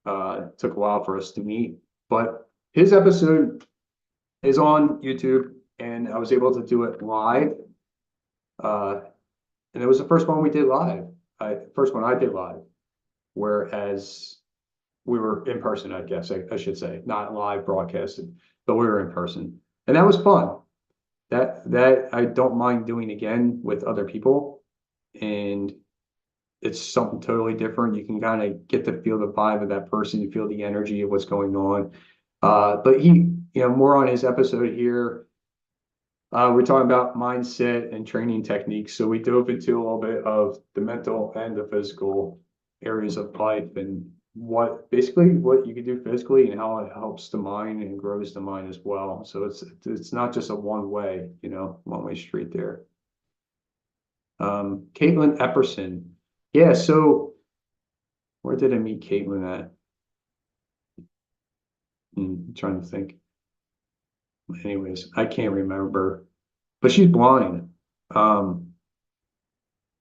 It took a while for us to meet, but his episode is on YouTube, and I was able to do it live. And it was the first one we did live. First one I did live, whereas we were in person, I guess I should say, not live broadcasted, but we were in person, and that was fun. That I don't mind doing again with other people, and it's something totally different. You can kind of get to feel the vibe of that person, you feel the energy of what's going on. But he, more on his episode here. We're talking about mindset and training techniques. So we dove into a little bit of the mental and the physical areas of life and what you can do physically and how it helps the mind and grows the mind as well. So it's not just a one way street there. Caitlin Epperson. Yeah, so where did I meet Caitlin at? I'm trying to think. Anyways, I can't remember, but she's blind. I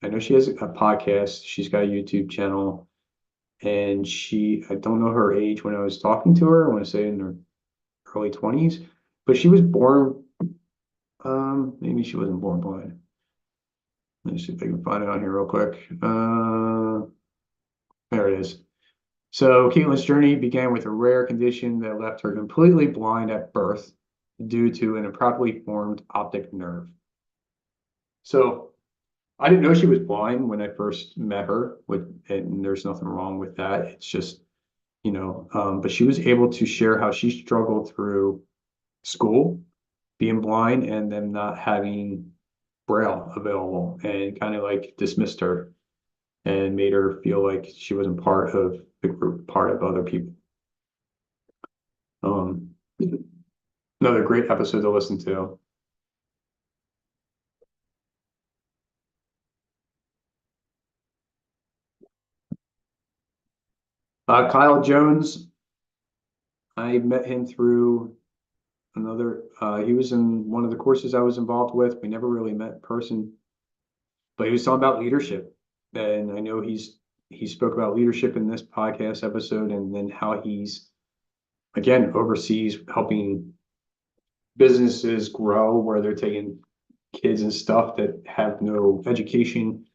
know she has a podcast. She's got a YouTube channel, and I don't know her age when I was talking to her. I want to say in her early 20s, but she was born, maybe she wasn't born blind. Let me see if I can find it on here real quick. There it is. So Caitlin's journey began with a rare condition that left her completely blind at birth due to an improperly formed optic nerve. So I didn't know she was blind when I first met her, and there's nothing wrong with that. It's just, but she was able to share how she struggled through school, being blind, and then not having Braille available, and kind of like dismissed her. and made her feel like she wasn't part of the group, part of other people. Another great episode to listen to. Kyle Jones, I met him through another, he was in one of the courses I was involved with. We never really met in person, but he was talking about leadership. And I know he spoke about leadership in this podcast episode, and then how he's, again, oversees helping businesses grow where they're taking kids and stuff that have no education,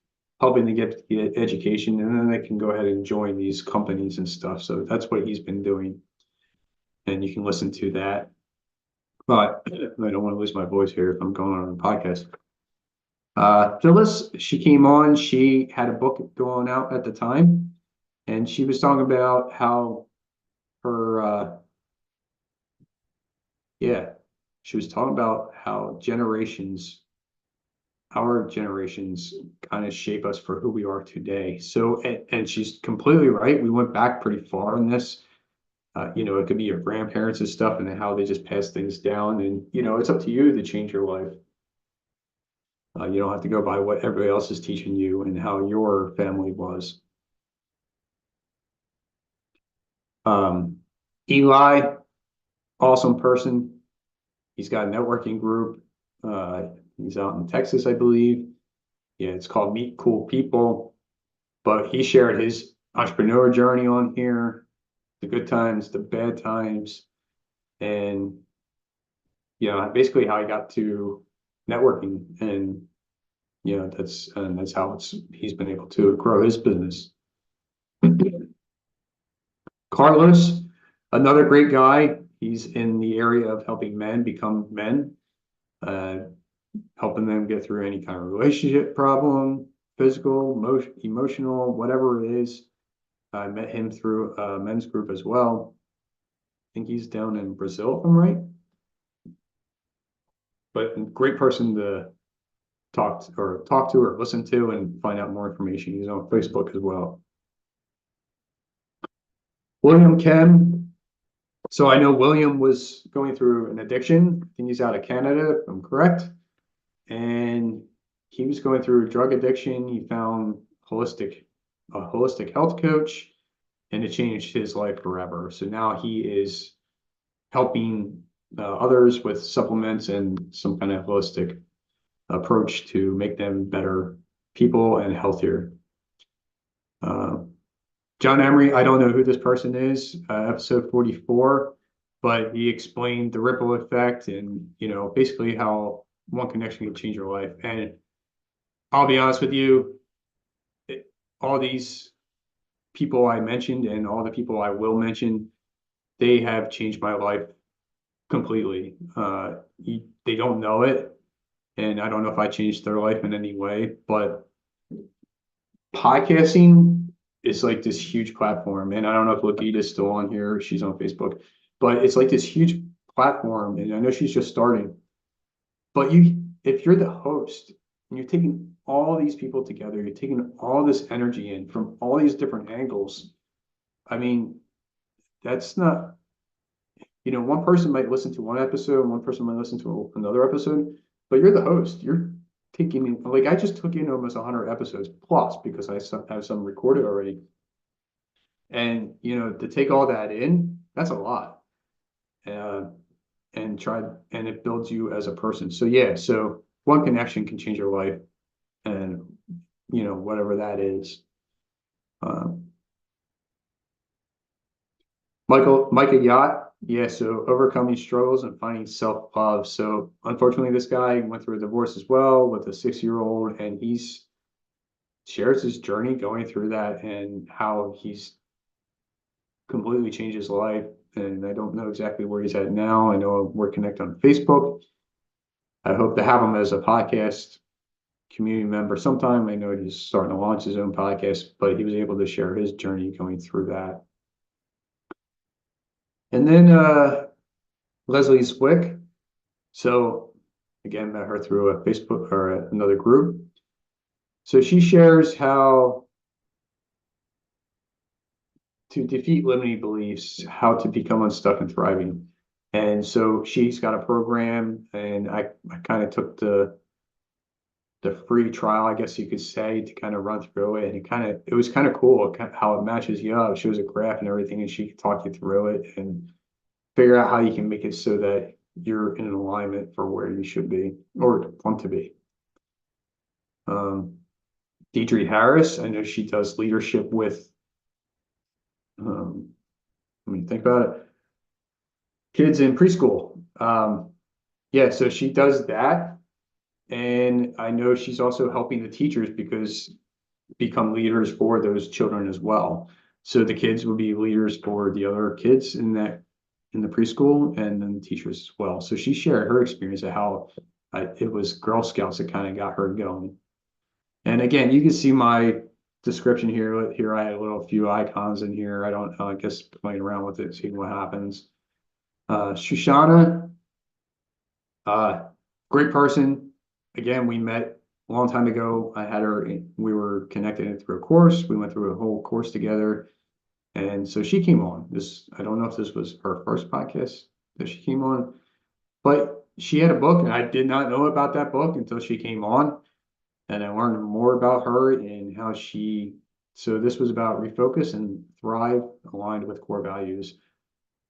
helping to get education, and then they can go ahead and join these companies and stuff. So that's what he's been doing. And you can listen to that. But I don't want to lose my voice here if I'm going on a podcast. Phyllis, she came on, she had a book going out at the time, and she was talking about how her, she was talking about how our generations kind of shape us for who we are today. So, and she's completely right. We went back pretty far in this. It could be your grandparents and stuff and how they just pass things down. And, it's up to you to change your life. You don't have to go by what everybody else is teaching you and how your family was. Eli, awesome person. He's got a networking group. He's out in Texas, I believe. Yeah, it's called Meet Cool People. But he shared his entrepreneur journey on here, the good times, the bad times, and basically how he got to networking. And that's how he's been able to grow his business. Carlos, another great guy. He's in the area of helping men become men, helping them get through any kind of relationship problem, physical, emotional, whatever it is. I met him through a men's group as well. I think he's down in Brazil, if I'm right. But great person to talk to or listen to and find out more information. He's on Facebook as well. William Kem. So I know William was going through an addiction. I think he's out of Canada, if I'm correct. And he was going through drug addiction. He found a holistic health coach, and it changed his life forever. So now he is helping others with supplements and some kind of holistic approach to make them better people and healthier. John Emery, I don't know who this person is, episode 44, but he explained the ripple effect and, basically how one connection can change your life. And I'll be honest with you, all these people I mentioned and all the people I will mention, they have changed my life completely. They don't know it, and I don't know if I changed their life in any way, but podcasting is like this huge platform. And I don't know if Lakita's still on here. She's on Facebook, but it's like this huge platform. And I know she's just starting, but if you're the host and you're taking all these people together, you're taking all this energy in from all these different angles. I mean, that's not, one person might listen to one episode, and one person might listen to another episode, but you're the host. You're taking in, like, I just took in almost 100 episodes plus because I have some recorded already. And, to take all that in, that's a lot. And it builds you as a person. So, yeah, so one connection can change your life, and, whatever that is. Micah Yacht. Yeah, so overcoming struggles and finding self-love. So unfortunately, this guy went through a divorce as well with a 6-year-old, and he's shares his journey going through that and how he's completely changed his life. And I don't know exactly where he's at now. I know we're connected on Facebook. I hope to have him as a podcast community member sometime. I know he's starting to launch his own podcast, but he was able to share his journey going through that. And then Leslie Swick. So again, met her through a Facebook or another group. So she shares how to defeat limiting beliefs, how to become unstuck and thriving. And so she's got a program, and I kind of took the free trial, I guess you could say, to kind of run through it. And it was kind of cool how it matches you up. It shows a graph and everything, and she can talk you through it and figure out how you can make it so that you're in alignment for where you should be or want to be. Deidre Harris, I know she does leadership with, let me think about it, kids in preschool. Yeah, so she does that. And I know she's also helping the teachers become leaders for those children as well. So the kids will be leaders for the other kids in the preschool, and then the teachers as well. So she shared her experience of how it was Girl Scouts that kind of got her going. And again, you can see my description here. Here I had a few icons in here. I don't know, I guess playing around with it, seeing what happens. Shoshana, great person. Again, we met a long time ago. I had her, we were connected through a course. We went through a whole course together. And so she came on. I don't know if this was her first podcast that she came on, but she had a book, and I did not know about that book until she came on. And I learned more about her and how so this was about refocus and thrive aligned with core values.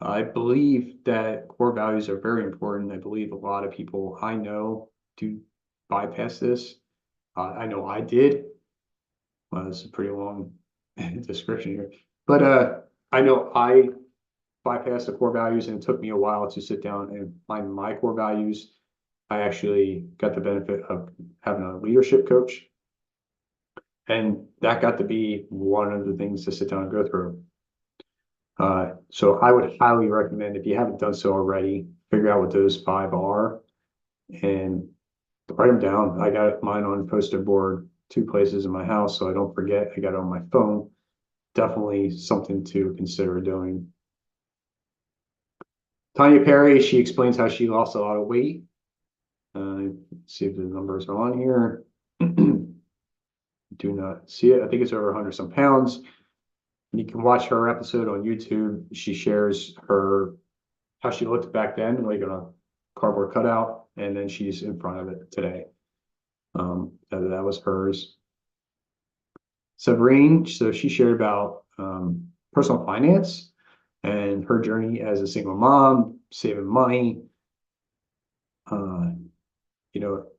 I believe that core values are very important. I believe a lot of people I know do bypass this. I know I did. Well, this is a pretty long description here, but I know I bypassed the core values, and it took me a while to sit down and find my core values. I actually got the benefit of having a leadership coach, and that got to be one of the things to sit down and go through. So I would highly recommend, if you haven't done so already, figure out what those 5 are and write them down. I got mine on poster board 2 places in my house, so I don't forget. I got it on my phone. Definitely something to consider doing. Tanya Perry, she explains how she lost a lot of weight. See if the numbers are on here. Do not see it. I think it's over 100 some pounds. You can watch her episode on YouTube. She shares how she looked back then, like on a cardboard cutout, and then she's in front of it today. That was hers. Sabrine, so she shared about personal finance and her journey as a single mom, saving money,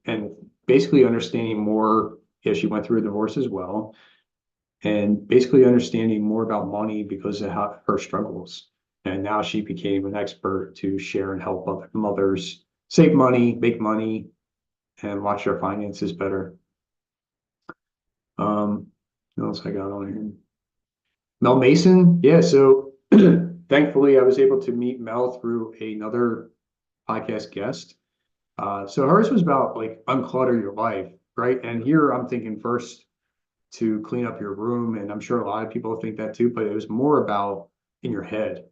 and basically understanding more. Yeah, she went through a divorce as well, and basically understanding more about money because of her struggles. And now she became an expert to share and help other mothers save money, make money, and watch their finances better. What else I got on here? Mel Mason, yeah. So thankfully, I was able to meet Mel through another podcast guest. So hers was about like unclutter your life, right? And here I'm thinking first to clean up your room, and I'm sure a lot of people think that too, but it was more about in your head.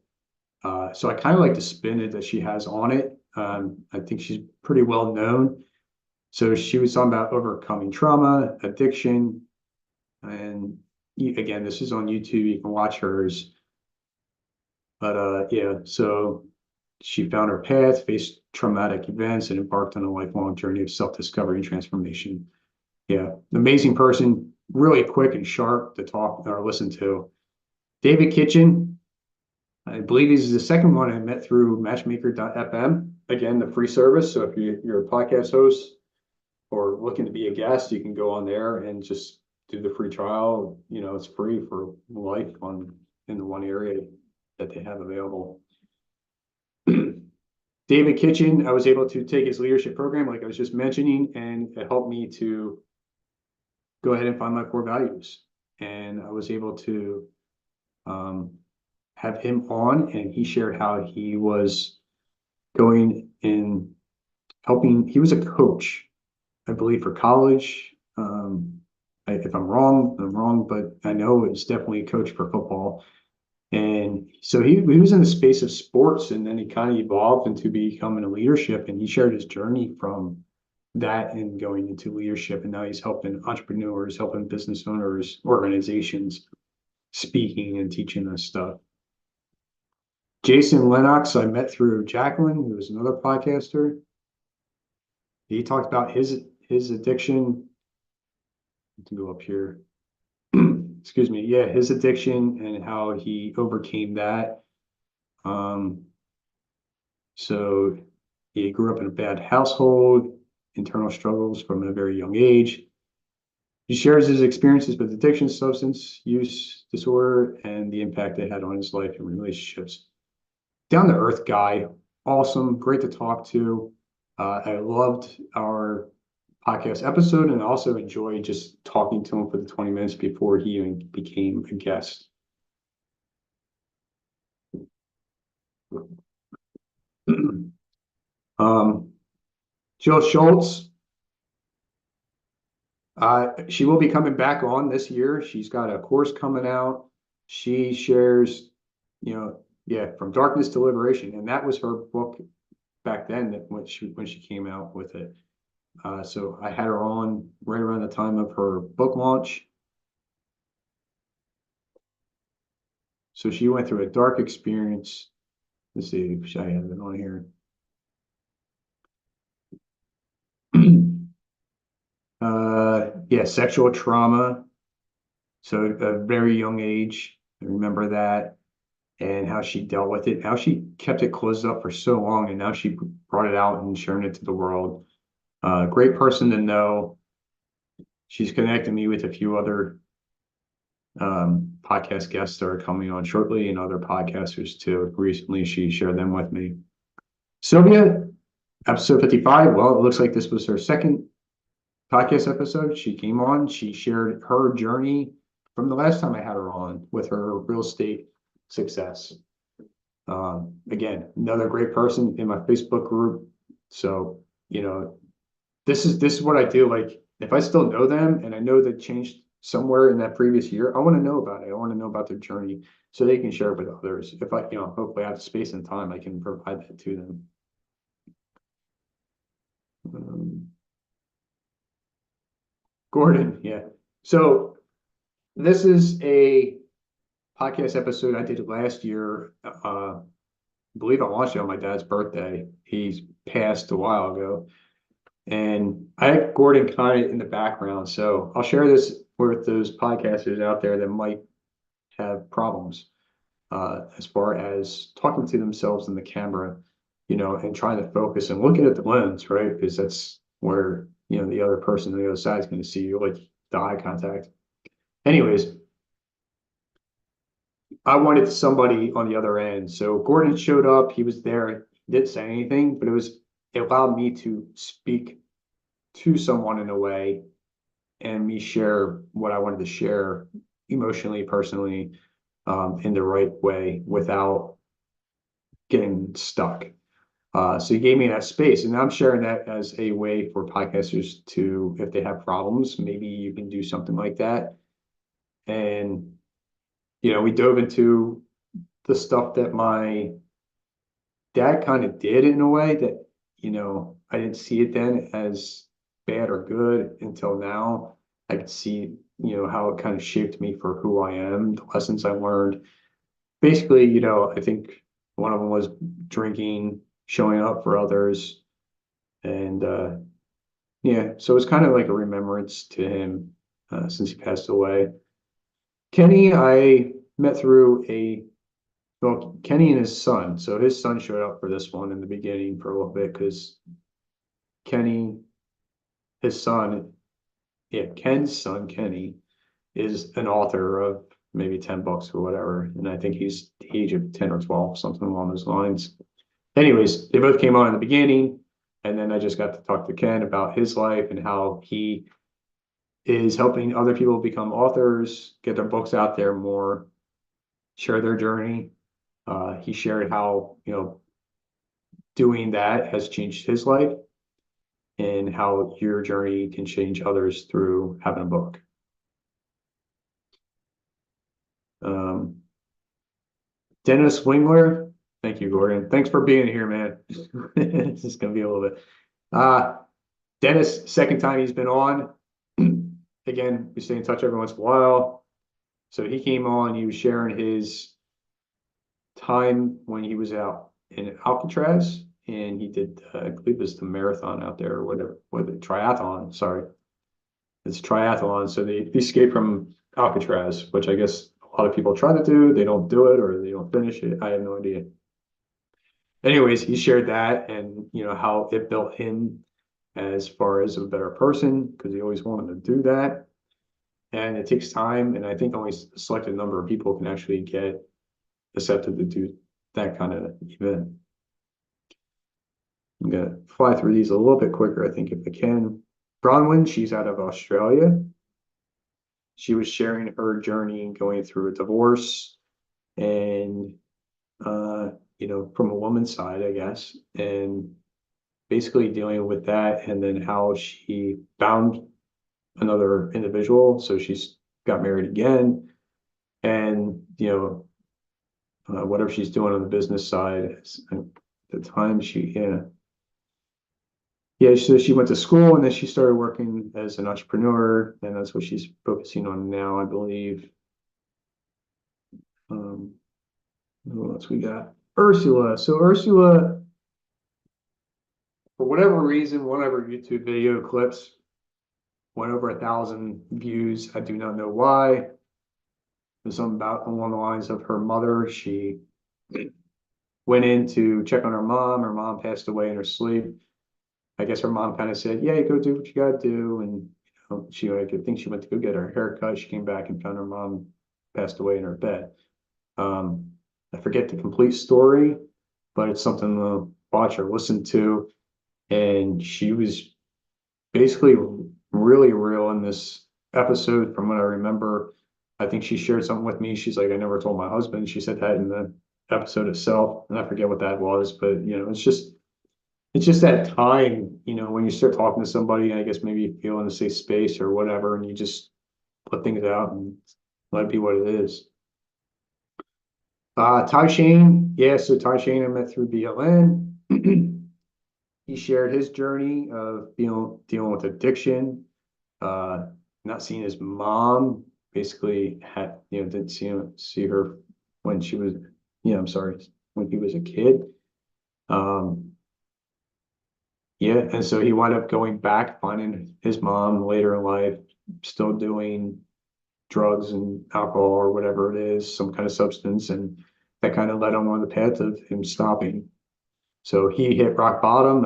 So I kind of like the spin that she has on it. I think she's pretty well known. So she was talking about overcoming trauma, addiction, and again, this is on YouTube. You can watch hers. But yeah, so she found her path, faced traumatic events, and embarked on a lifelong journey of self-discovery and transformation. Yeah, amazing person, really quick and sharp to talk or listen to. David Kitchen, I believe he's the second one I met through Matchmaker.fm. Again, the free service. So if you're a podcast host or looking to be a guest, you can go on there and just do the free trial. It's free for life in the one area that they have available. David Kitchen, I was able to take his leadership program, like I was just mentioning, and it helped me to go ahead and find my core values. And I was able to have him on, and he shared how he was going in helping. He was a coach, I believe, for college. If I'm wrong, but I know it's definitely a coach for football. And so he was in the space of sports, and then he kind of evolved into becoming a leadership, and he shared his journey from that and going into leadership. And now he's helping entrepreneurs, helping business owners, organizations. speaking and teaching us stuff. Jason Lennox, I met through Jacqueline, who was another podcaster. He talked about his addiction. To go up here. Excuse me. Yeah, his addiction and how he overcame that. So he grew up in a bad household, internal struggles from a very young age. He shares his experiences with addiction, substance use disorder, and the impact it had on his life and relationships. Down to earth guy, awesome, great to talk to. I loved our podcast episode and I also enjoyed just talking to him for the 20 minutes before he even became a guest. Jill Schultz, she will be coming back on this year. She's got a course coming out. She shares, from darkness to liberation, and that was her book back then when she came out with it. So I had her on right around the time of her book launch. So she went through a dark experience. Let's see if I have it on here. Sexual trauma. So at a very young age, I remember that, and how she dealt with it, how she kept it closed up for so long, and now she brought it out and sharing it to the world. Great person to know. She's connected me with a few other podcast guests that are coming on shortly, and other podcasters too. Recently, she shared them with me. Sylvia, episode 55. Well, it looks like this was her second podcast episode. She came on, she shared her journey from the last time I had her on with her real estate success. Again, another great person in my Facebook group. So, this is what I do. Like, if I still know them and I know they changed somewhere in that previous year, I want to know about it. I want to know about their journey so they can share it with others. If I, hopefully I have space and time, I can provide that to them. Gordon, yeah. So this is a podcast episode I did last year. I believe I launched it on my dad's birthday. He's passed a while ago. And I had Gordon kind of in the background. So I'll share this with those podcasters out there that might have problems as far as talking to themselves in the camera, and trying to focus and looking at the lens, right? Because that's where, the other person on the other side is going to see you, like the eye contact. Anyways, I wanted somebody on the other end. So Gordon showed up, he was there, he didn't say anything, but it allowed me to speak to someone in a way and me share what I wanted to share emotionally, personally, in the right way without getting stuck. So he gave me that space, and I'm sharing that as a way for podcasters to, if they have problems, maybe you can do something like that. And, we dove into the stuff that my dad kind of did in a way that, I didn't see it then as bad or good until now. I could see, how it kind of shaped me for who I am, the lessons I learned. Basically, I think one of them was drinking, showing up for others. And so it's kind of like a remembrance to him since he passed away. Kenny, I met through Kenny and his son. So his son showed up for this one in the beginning for a little bit because Kenny, his son, Ken's son, Kenny, is an author of maybe 10 books or whatever. And I think he's the age of 10 or 12, something along those lines. Anyways, they both came on in the beginning. And then I just got to talk to Ken about his life and how he is helping other people become authors, get their books out there more, share their journey. He shared how, doing that has changed his life and how your journey can change others through having a book. Dennis Wingler, thank you, Gordon. Thanks for being here, man. This is going to be a little bit. Dennis, second time he's been on. Again, we stay in touch every once in a while. So he came on, he was sharing his time when he was out in Alcatraz, and he did, I believe it's the marathon out there, or whatever, the triathlon, sorry. It's triathlon, so they escaped from Alcatraz, which I guess a lot of people try to do. They don't do it or they don't finish it. I have no idea. Anyways, he shared that and how it built him as far as a better person because he always wanted to do that. And it takes time, and I think only a selected number of people can actually get accepted to do that kind of event. I'm gonna fly through these a little bit quicker, I think, if I can. Bronwyn, she's out of Australia. She was sharing her journey going through a divorce and from a woman's side, I guess, and basically dealing with that and then how she found another individual. So she's got married again and whatever she's doing on the business side at the time so she went to school and then she started working as an entrepreneur, and that's what she's focusing on now, I believe. Who else we got? Ursula. So Ursula, for whatever reason, one of her YouTube video clips went over 1,000 views. I do not know why. There's something about along the lines of her mother. She went in to check on her mom. Her mom passed away in her sleep. I guess her mom kind of said, "Yeah, go do what you gotta do." And I think she went to go get her haircut. She came back and found her mom passed away in her bed. I forget the complete story, but it's something to watch or listen to. And she was basically really real in this episode, from what I remember. I think she shared something with me. She's like, "I never told my husband." She said that in the episode itself, and I forget what that was, but it's just that time, when you start talking to somebody, I guess maybe you feel in a safe space or whatever, and you just put things out and let it be what it is. Ty Shane, yeah, so Ty Shane I met through BLN. He shared his journey of dealing with addiction, not seeing his mom, basically didn't see her when she was, I'm sorry, when he was a kid. And so he wound up going back, finding his mom later in life, still doing drugs and alcohol or whatever it is, some kind of substance, and that kind of led him on the path of him stopping. So he hit rock bottom.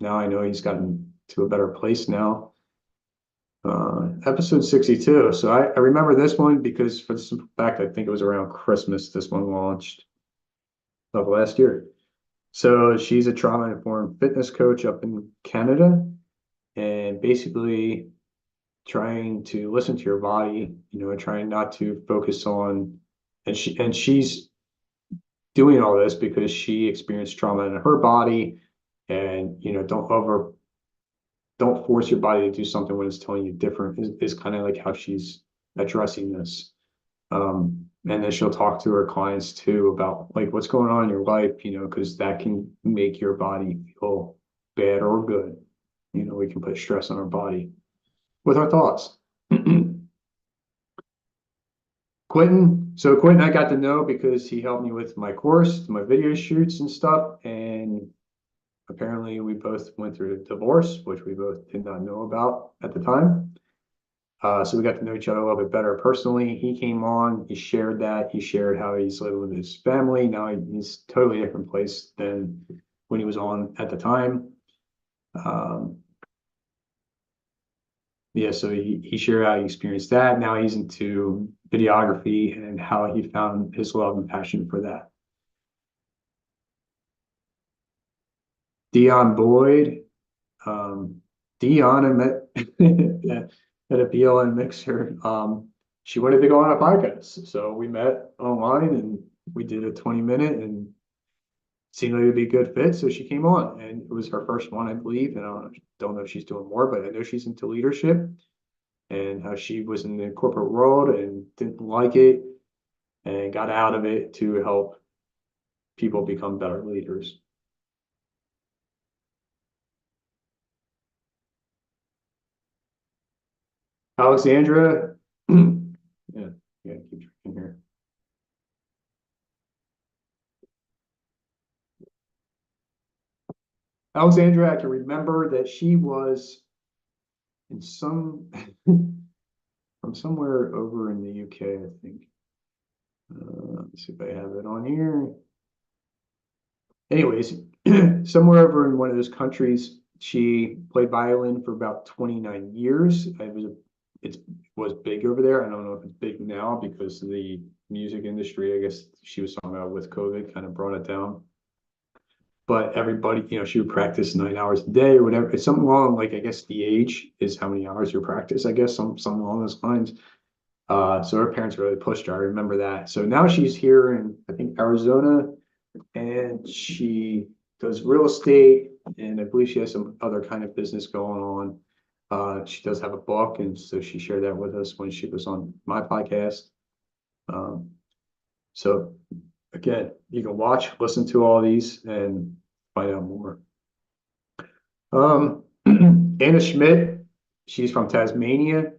Now I know he's gotten to a better place now. Episode 62. So I remember this one because, for the simple fact, I think it was around Christmas this one launched of last year. So she's a trauma-informed fitness coach up in Canada, and basically trying to listen to your body, and trying not to focus on, and she's doing all this because she experienced trauma in her body, and don't force your body to do something when it's telling you different is kind of like how she's addressing this. And then she'll talk to her clients too about like what's going on in your life, because that can make your body feel bad or good. We can put stress on our body with our thoughts. Quentin. So Quentin, I got to know because he helped me with my course, my video shoots and stuff. And apparently we both went through a divorce, which we both did not know about at the time. So we got to know each other a little bit better personally. He came on, he shared that. He shared how he's living with his family. Now he's totally different place than when he was on at the time. So he shared how he experienced that. Now he's into videography and how he found his love and passion for that. Dion Boyd. Dion, I met at a BLN mixer. She wanted to go on a podcast. So we met online and we did a 20-minute and seemed like it'd be a good fit. So she came on, and it was her first one, I believe. And I don't know if she's doing more, but I know she's into leadership and how she was in the corporate world and didn't like it and got out of it to help people become better leaders. Alexandra, yeah, Alexandra, I can remember that she was in some from somewhere over in the UK, I think. Let's see if I have it on here. Anyways, somewhere over in one of those countries, she played violin for about 29 years. It was big over there. I don't know if it's big now because of the music industry. I guess she was talking about with COVID kind of brought it down. But everybody, she would practice 9 hours a day or whatever. It's something along like I guess the age is how many hours you practice. I guess something along those lines. So her parents really pushed her. I remember that. So now she's here in I think Arizona, and she does real estate, and I believe she has some other kind of business going on. She does have a book, and so she shared that with us when she was on my podcast. So again, you can watch, listen to all these, and find out more. Anna Schmidt, she's from Tasmania,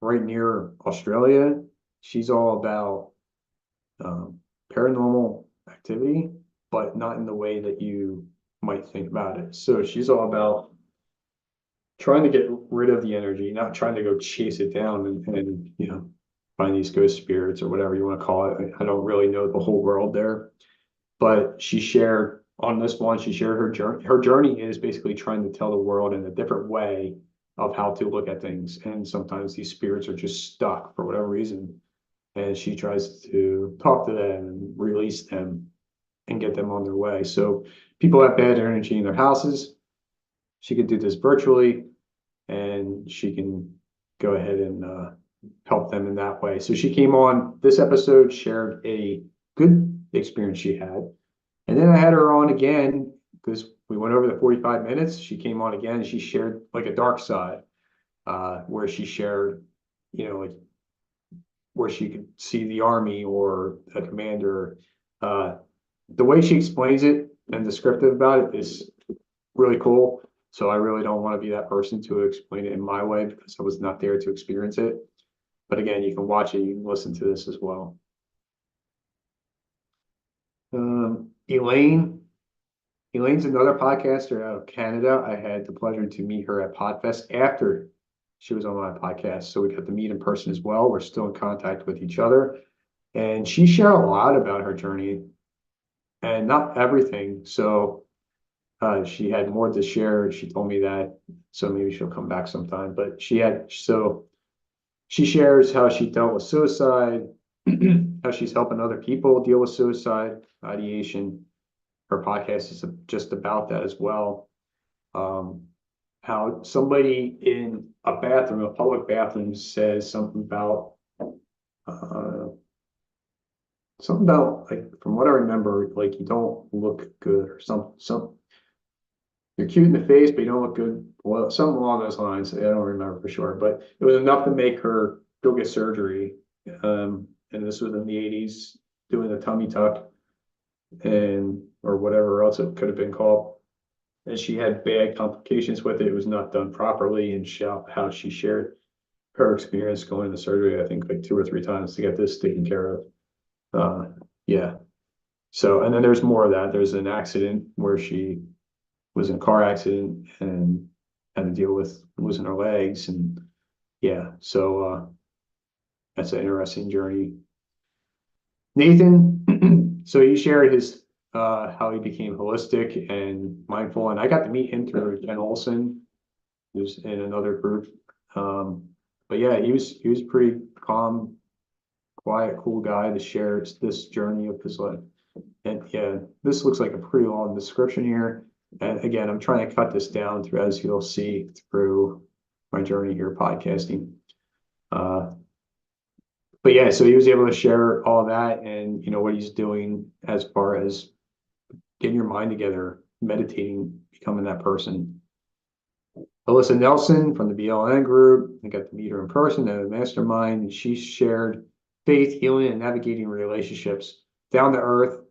right near Australia. She's all about paranormal activity, but not in the way that you might think about it. So she's all about trying to get rid of the energy, not trying to go chase it down and find these ghost spirits or whatever you want to call it. I don't really know the whole world there, but she shared on this one, she shared her journey. Her journey is basically trying to tell the world in a different way of how to look at things. And sometimes these spirits are just stuck for whatever reason. And she tries to talk to them and release them and get them on their way. So people have bad energy in their houses. She can do this virtually, and she can go ahead and help them in that way. So she came on this episode, shared a good experience she had. And then I had her on again because we went over the 45 minutes. She came on again. She shared like a dark side where she shared, like where she could see the army or a commander. The way she explains it and descriptive about it is really cool. So I really don't want to be that person to explain it in my way because I was not there to experience it. But again, you can watch it, you can listen to this as well. Elaine's another podcaster out of Canada. I had the pleasure to meet her at Podfest after she was on my podcast. So we got to meet in person as well. We're still in contact with each other. And she shared a lot about her journey and not everything. So she had more to share. She told me that. So maybe she'll come back sometime. But she shares how she dealt with suicide, how she's helping other people deal with suicide, ideation. Her podcast is just about that as well. How somebody in a bathroom, a public bathroom, says something about like from what I remember, like you don't look good or some you're cute in the face, but you don't look good. Well, something along those lines. I don't remember for sure, but it was enough to make her go get surgery. And this was in the 80s, doing the tummy tuck and or whatever else it could have been called. And she had bad complications with it. It was not done properly, and how she shared her experience going to surgery, I think like 2 or 3 times to get this taken care of. Yeah. So, and then there's more of that. There's an accident where she was in a car accident and had to deal with losing her legs. And yeah, so that's an interesting journey. Nathan, so he shared his how he became holistic and mindful, and I got to meet him through Jen Olson, who's in another group. But yeah, he was pretty calm, quiet, cool guy to share this journey of his life. And yeah, this looks like a pretty long description here. And again, I'm trying to cut this down through, as you'll see through my journey here podcasting. But yeah, so he was able to share all that and what he's doing as far as getting your mind together, meditating, becoming that person. Alyssa Nelson from the BLN group, I got to meet her in person at a mastermind, and she shared faith, healing, and navigating relationships down to earth.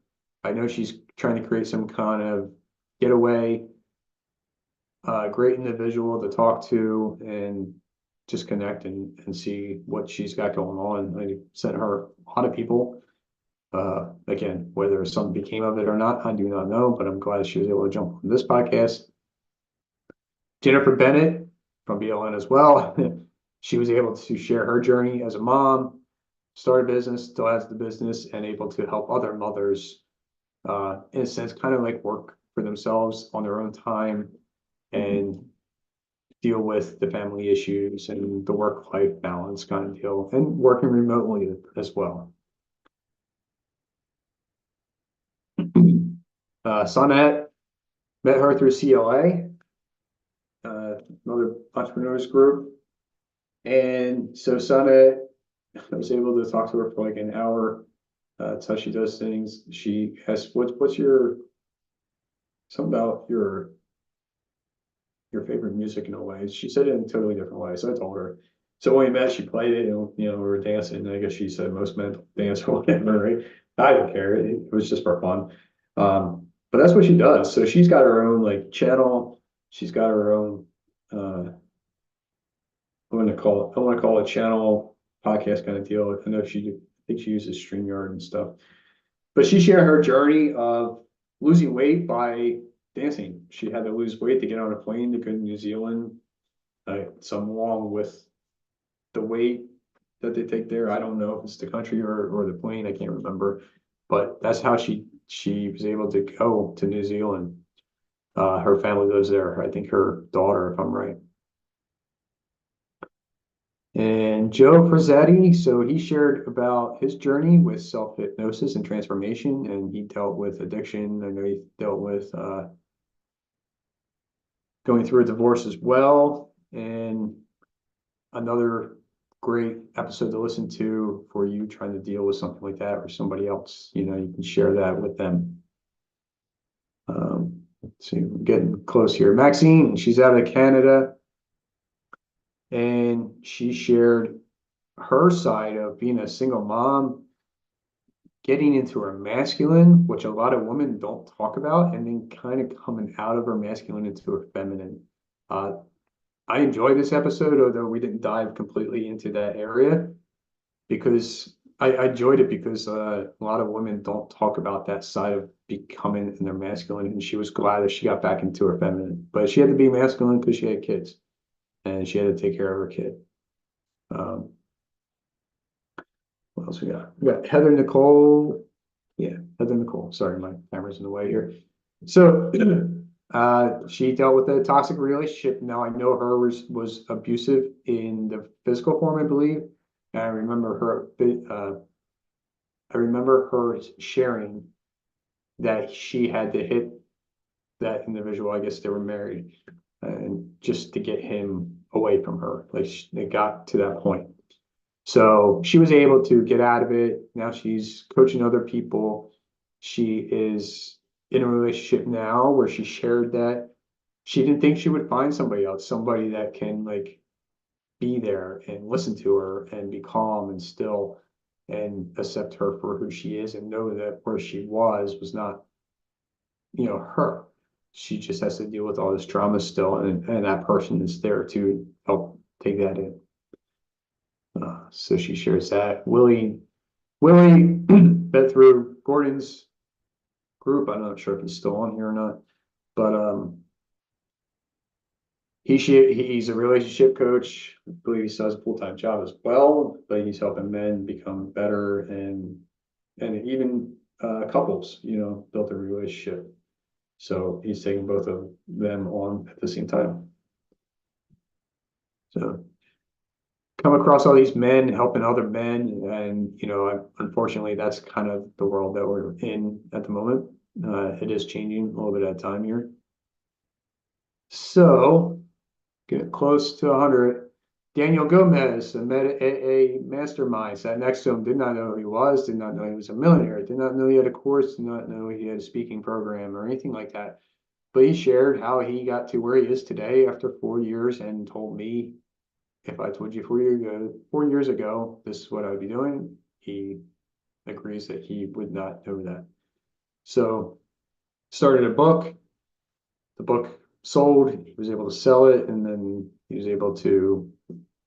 I know she's trying to create some kind of getaway, great individual to talk to and just connect and see what she's got going on. I sent her a lot of people Again, whether something became of it or not, I do not know, but I'm glad she was able to jump on this podcast. Jennifer Bennett from BLN as well. She was able to share her journey as a mom, start a business, still has the business, and able to help other mothers, in a sense, kind of like work for themselves on their own time and deal with the family issues and the work-life balance kind of deal, and working remotely as well. Sonnet, met her through CLA, another entrepreneurs group. And so Sonnet, I was able to talk to her for like an hour. That's how she does things. She has, what's your, something about your favorite music in a way. She said it in a totally different way. So I told her. So when we met, she played it, and we were dancing. And I guess she said most men dance or whatever, right? I don't care. It was just for fun. But that's what she does. So she's got her own like channel. She's got her own I want to call it channel podcast kind of deal. I know I think she uses StreamYard and stuff. But she shared her journey of losing weight by dancing. She had to lose weight to get on a plane to go to New Zealand. Some along with the weight that they take there. I don't know if it's the country or the plane. I can't remember. But that's how she was able to go to New Zealand. Her family lives there. I think her daughter, if I'm right. And Joe Frazzetti, so he shared about his journey with self-hypnosis and transformation, and he dealt with addiction. I know he dealt with going through a divorce as well. And another great episode to listen to for you trying to deal with something like that or somebody else, you can share that with them. Let's see, we're getting close here. Maxine, she's out of Canada, and she shared her side of being a single mom, getting into her masculine, which a lot of women don't talk about, and then kind of coming out of her masculine into her feminine. I enjoyed this episode, although we didn't dive completely into that area, because I enjoyed it because a lot of women don't talk about that side of becoming in their masculine, and she was glad that she got back into her feminine. But she had to be masculine because she had kids, and she had to take care of her kid. What else we got? We got Heather Nicole. Yeah, Heather Nicole. Sorry, my camera's in the way here. So she dealt with a toxic relationship. Now I know her was abusive in the physical form, I believe. And I remember her sharing that she had to hit that individual. I guess they were married, and just to get him away from her. Like it got to that point. So she was able to get out of it. Now she's coaching other people. She is in a relationship now where she shared that she didn't think she would find somebody else, somebody that can like be there and listen to her and be calm and still and accept her for who she is and know that where she was not, her. She just has to deal with all this trauma still, and that person is there to help take that in. So she shares that. Willie met through Gordon's group. I'm not sure if he's still on here or not, but he's a relationship coach. I believe he still has a full-time job as well, but he's helping men become better and even couples, build a relationship. So he's taking both of them on at the same time. So come across all these men helping other men, and unfortunately that's kind of the world that we're in at the moment. It is changing a little bit at a time here. So get close to 100. Daniel Gomez, a mastermind, sat next to him, did not know who he was, did not know he was a millionaire, did not know he had a course, did not know he had a speaking program or anything like that. But he shared how he got to where he is today after 4 years, and told me, if I told you 4 years ago, this is what I would be doing, he agrees that he would not know that. So started a book. The book sold. He was able to sell it, and then he was able to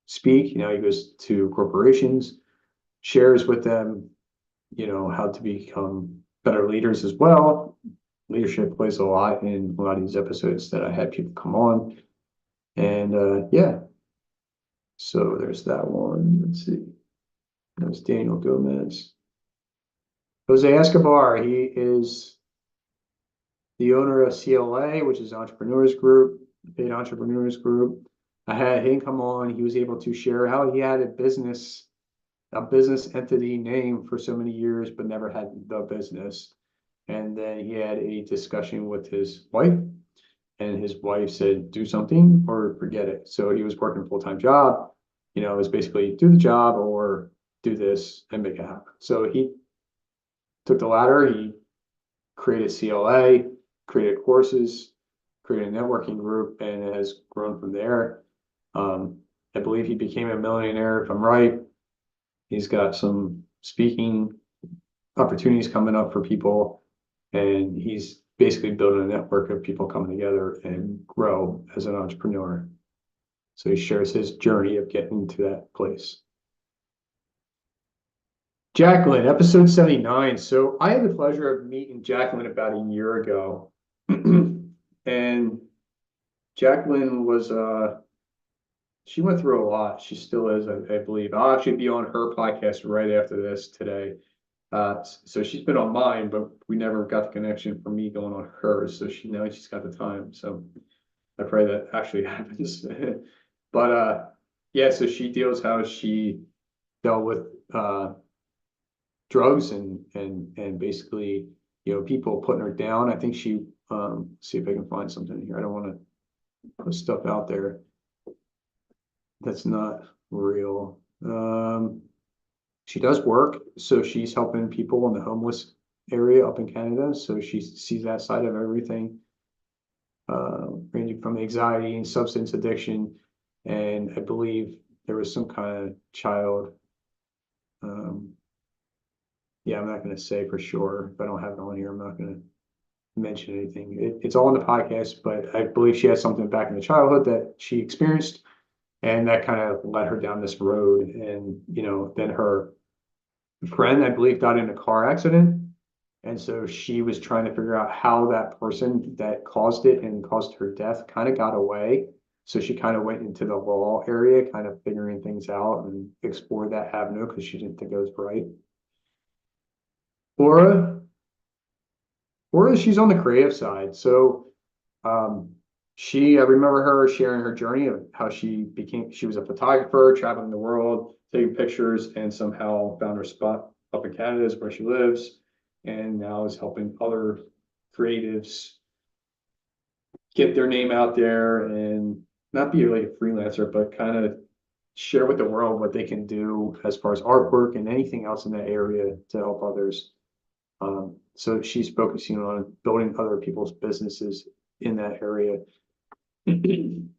speak. He goes to corporations, shares with them how to become better leaders as well. Leadership plays a lot in a lot of these episodes that I had people come on. And yeah, so there's that one. Let's see. There's Daniel Gomez. Jose Escobar, he is the owner of CLA, which is Entrepreneurs Group, Paid Entrepreneurs Group. I had him come on. He was able to share how he had a business entity name for so many years, but never had the business. And then he had a discussion with his wife, and his wife said, do something or forget it. So he was working a full-time job, it was basically do the job or do this and make it happen. So he took the latter. He created CLA, created courses, created a networking group, and it has grown from there. I believe he became a millionaire, if I'm right. He's got some speaking opportunities coming up for people, and he's basically building a network of people coming together and grow as an entrepreneur. So he shares his journey of getting to that place. Jacqueline, episode 79. So I had the pleasure of meeting Jacqueline about a year ago. And Jacqueline was she went through a lot. She still is, I believe. I'll actually be on her podcast right after this today. So she's been on mine, but we never got the connection for me going on hers. So now she's got the time. So I pray that actually happens. But yeah, so she deals how she dealt with drugs and basically, people putting her down. I think she see if I can find something here. I don't want to put stuff out there that's not real. She does work, so she's helping people in the homeless area up in Canada. So she sees that side of everything, ranging from anxiety and substance addiction. And I believe there was some kind of child. Yeah, I'm not going to say for sure. If I don't have it on here, I'm not going to mention anything. It's all in the podcast, but I believe she had something back in the childhood that she experienced, and that kind of led her down this road. And then her friend, I believe, died in a car accident, and so she was trying to figure out how that person that caused it and caused her death kind of got away. So she kind of went into the law area, kind of figuring things out and explored that avenue because she didn't think it was right. Laura, she's on the creative side. So I remember her sharing her journey of how she was a photographer, traveling the world, taking pictures, and somehow found her spot up in Canada is where she lives, and now is helping other creatives get their name out there and not be like a freelancer, but kind of share with the world what they can do as far as artwork and anything else in that area to help others. So she's focusing on building other people's businesses in that area. Jen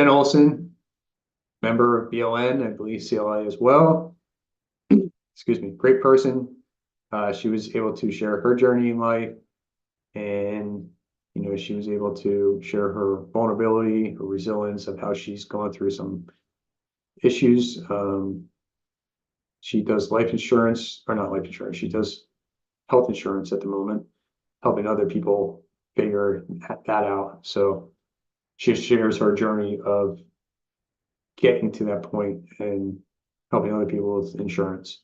Olson, member of BLN, I believe CLI as well. Excuse me, great person. She was able to share her journey in life, and she was able to share her vulnerability, her resilience of how she's gone through some issues. She does life insurance, or not life insurance, she does health insurance at the moment, helping other people figure that out. So she shares her journey of getting to that point and helping other people with insurance.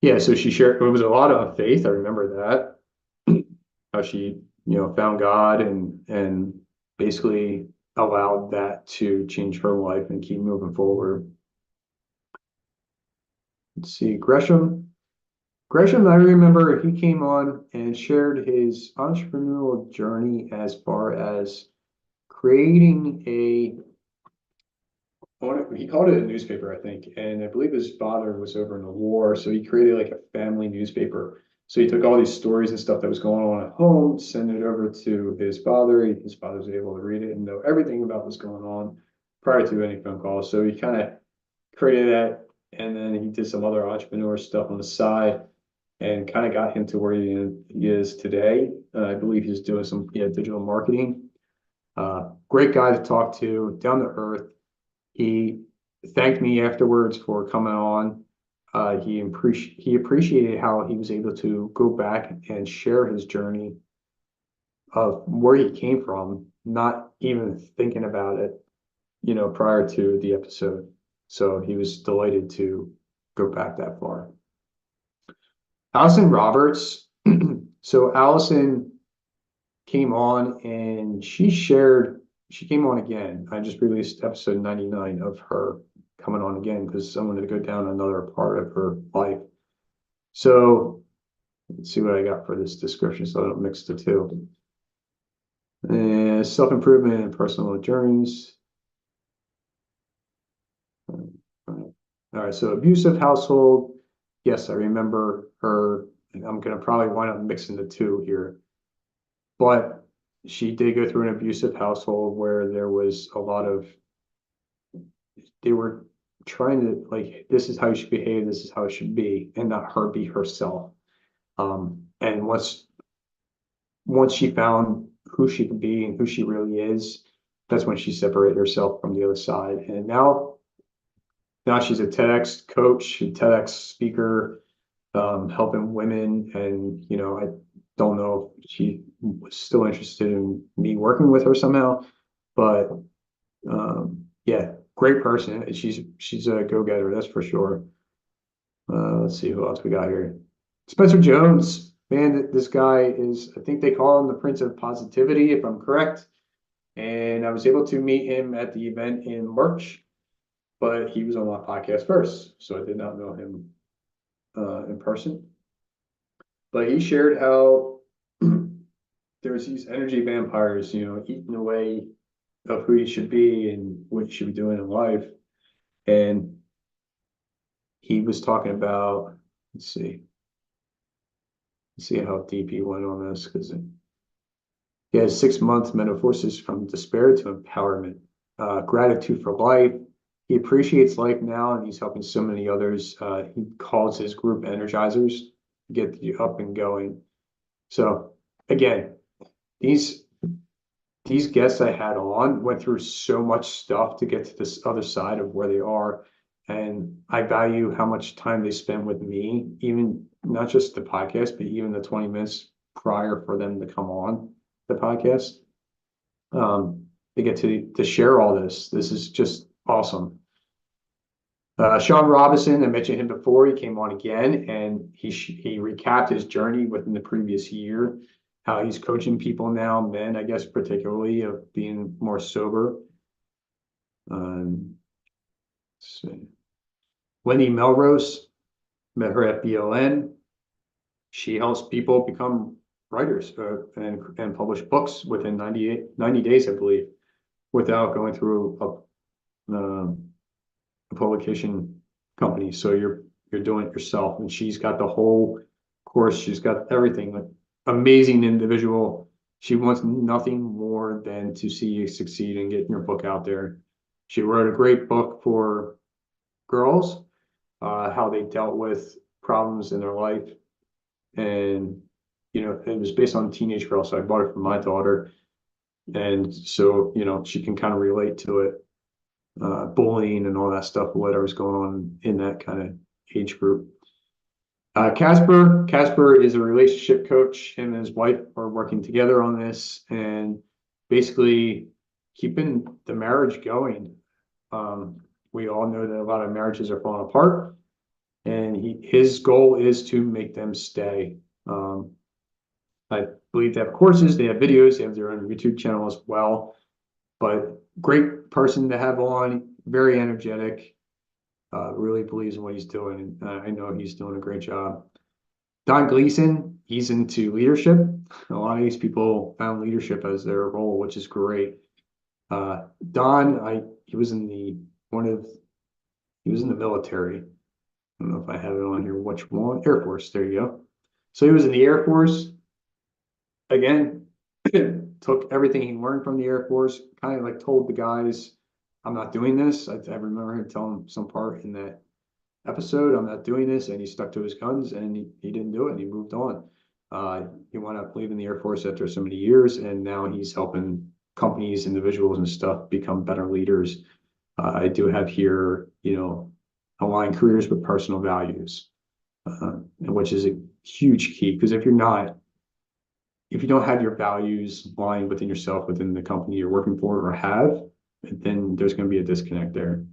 Yeah, so she shared, it was a lot of faith. I remember that, how she, found God and basically allowed that to change her life and keep moving forward. Let's see, Gresham, I remember he came on and shared his entrepreneurial journey as far as creating he called it a newspaper, I think, and I believe his father was over in the war, so he created like a family newspaper. So he took all these stories and stuff that was going on at home, sent it over to his father. His father was able to read it and know everything about what's going on prior to any phone calls. So he kind of created that, and then he did some other entrepreneur stuff on the side and kind of got him to where he is today. I believe he's doing some digital marketing. Great guy to talk to, down to earth. He thanked me afterwards for coming on. He appreciated how he was able to go back and share his journey of where he came from, not even thinking about it, prior to the episode. So he was delighted to go back that far. Allison Roberts. So Allison came on and she came on again. I just released episode 99 of her coming on again because I wanted to go down another part of her life. So let's see what I got for this description so I don't mix the two. Self-improvement and personal journeys. All right, so abusive household. Yes, I remember her. I'm going to probably wind up mixing the two here. But she did go through an abusive household where there was a lot of, they were trying to, like, this is how you should behave, this is how it should be, and not her be herself. And once she found who she could be and who she really is, that's when she separated herself from the other side. And now she's a TEDx coach, a TEDx speaker, helping women. And, I don't know if she was still interested in me working with her somehow, but yeah, great person. She's a go-getter, that's for sure. Let's see who else we got here. Spencer Jones, man, this guy is, I think they call him the Prince of Positivity, if I'm correct. And I was able to meet him at the event in March, but he was on my podcast first, so I did not know him in person. But he shared how there's these energy vampires, eating away of who you should be and what you should be doing in life. And he was talking about, let's see how deep he went on this, because he has 6 month metamorphosis from despair to empowerment, gratitude for life. He appreciates life now, and he's helping so many others. He calls his group energizers to get you up and going. So again, these guests I had on went through so much stuff to get to this other side of where they are. And I value how much time they spend with me, even not just the podcast, but even the 20 minutes prior for them to come on the podcast. They get to share all this. This is just awesome. Sean Robinson, I mentioned him before. He came on again, and he recapped his journey within the previous year, how he's coaching people now, men, I guess, particularly, of being more sober. Let's see. Wendy Melrose, met her at BLN. She helps people become writers and publish books within 90 days, I believe, without going through a publication company. So you're doing it yourself. And she's got the whole course. She's got everything. Like, amazing individual. She wants nothing more than to see you succeed and get your book out there. She wrote a great book for girls, how they dealt with problems in their life. And, it was based on a teenage girl. So I bought it for my daughter. And so, she can kind of relate to it. Bullying and all that stuff, whatever's going on in that kind of age group. Casper is a relationship coach. Him and his wife are working together on this and basically keeping the marriage going. We all know that a lot of marriages are falling apart, and his goal is to make them stay. I believe they have courses, they have videos, they have their own YouTube channel as well. But great person to have on, very energetic, really believes in what he's doing. And I know he's doing a great job. Don Gleason, he's into leadership. A lot of these people found leadership as their role, which is great. Don, he was in the military. I don't know if I have it on here. Which one? Air Force. There you go. So he was in the Air Force. Again, took everything he learned from the Air Force, kind of like told the guys, I'm not doing this. I remember him telling some part in that episode, I'm not doing this. And he stuck to his guns, and he didn't do it, and he moved on. He wound up leaving the Air Force after so many years, and now he's helping companies, individuals and stuff become better leaders. I do have here, align careers with personal values, which is a huge key, because if you don't have your values aligned within yourself, within the company you're working for or have, then there's going to be a disconnect there.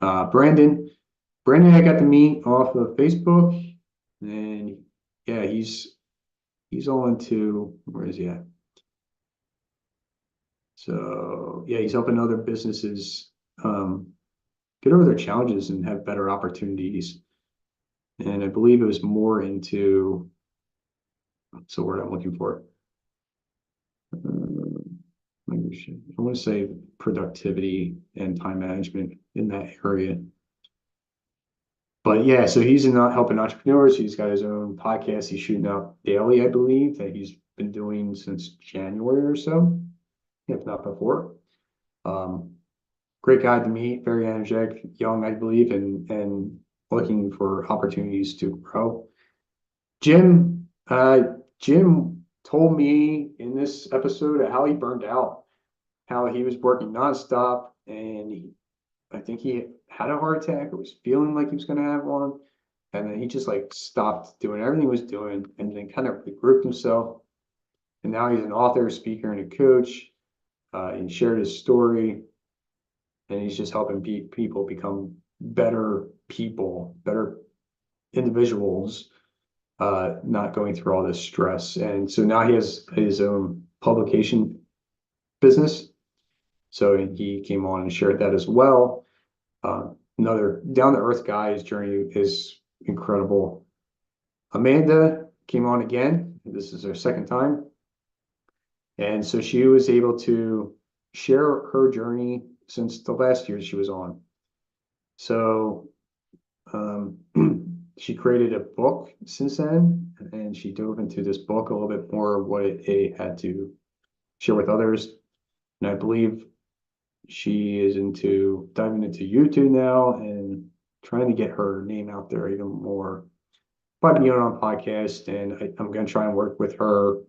Brandon, I got to meet off of Facebook, and yeah, he's all into, where is he at? So yeah, he's helping other businesses get over their challenges and have better opportunities. And I believe it was more into, what's the word I'm looking for? I want to say productivity and time management in that area. But yeah, so he's in helping entrepreneurs. He's got his own podcast he's shooting out daily, I believe, that he's been doing since January or so, if not before. Great guy to meet, very energetic, young, I believe, and looking for opportunities to grow. Jim told me in this episode how he burned out, how he was working nonstop, and I think he had a heart attack or was feeling like he was going to have one. And then he just like stopped doing everything he was doing and then kind of regrouped himself. And now he's an author, speaker, and a coach. He shared his story, and he's just helping people become better people, better individuals, not going through all this stress. And so now he has his own publication business. So he came on and shared that as well. Another down-to-earth guy. His journey is incredible. Amanda came on again. This is her second time. And so she was able to share her journey since the last year she was on. So she created a book since then, and she dove into this book a little bit more, what it had to share with others. And I believe she is diving into YouTube now and trying to get her name out there even more by being on a podcast. And I'm going to try and work with her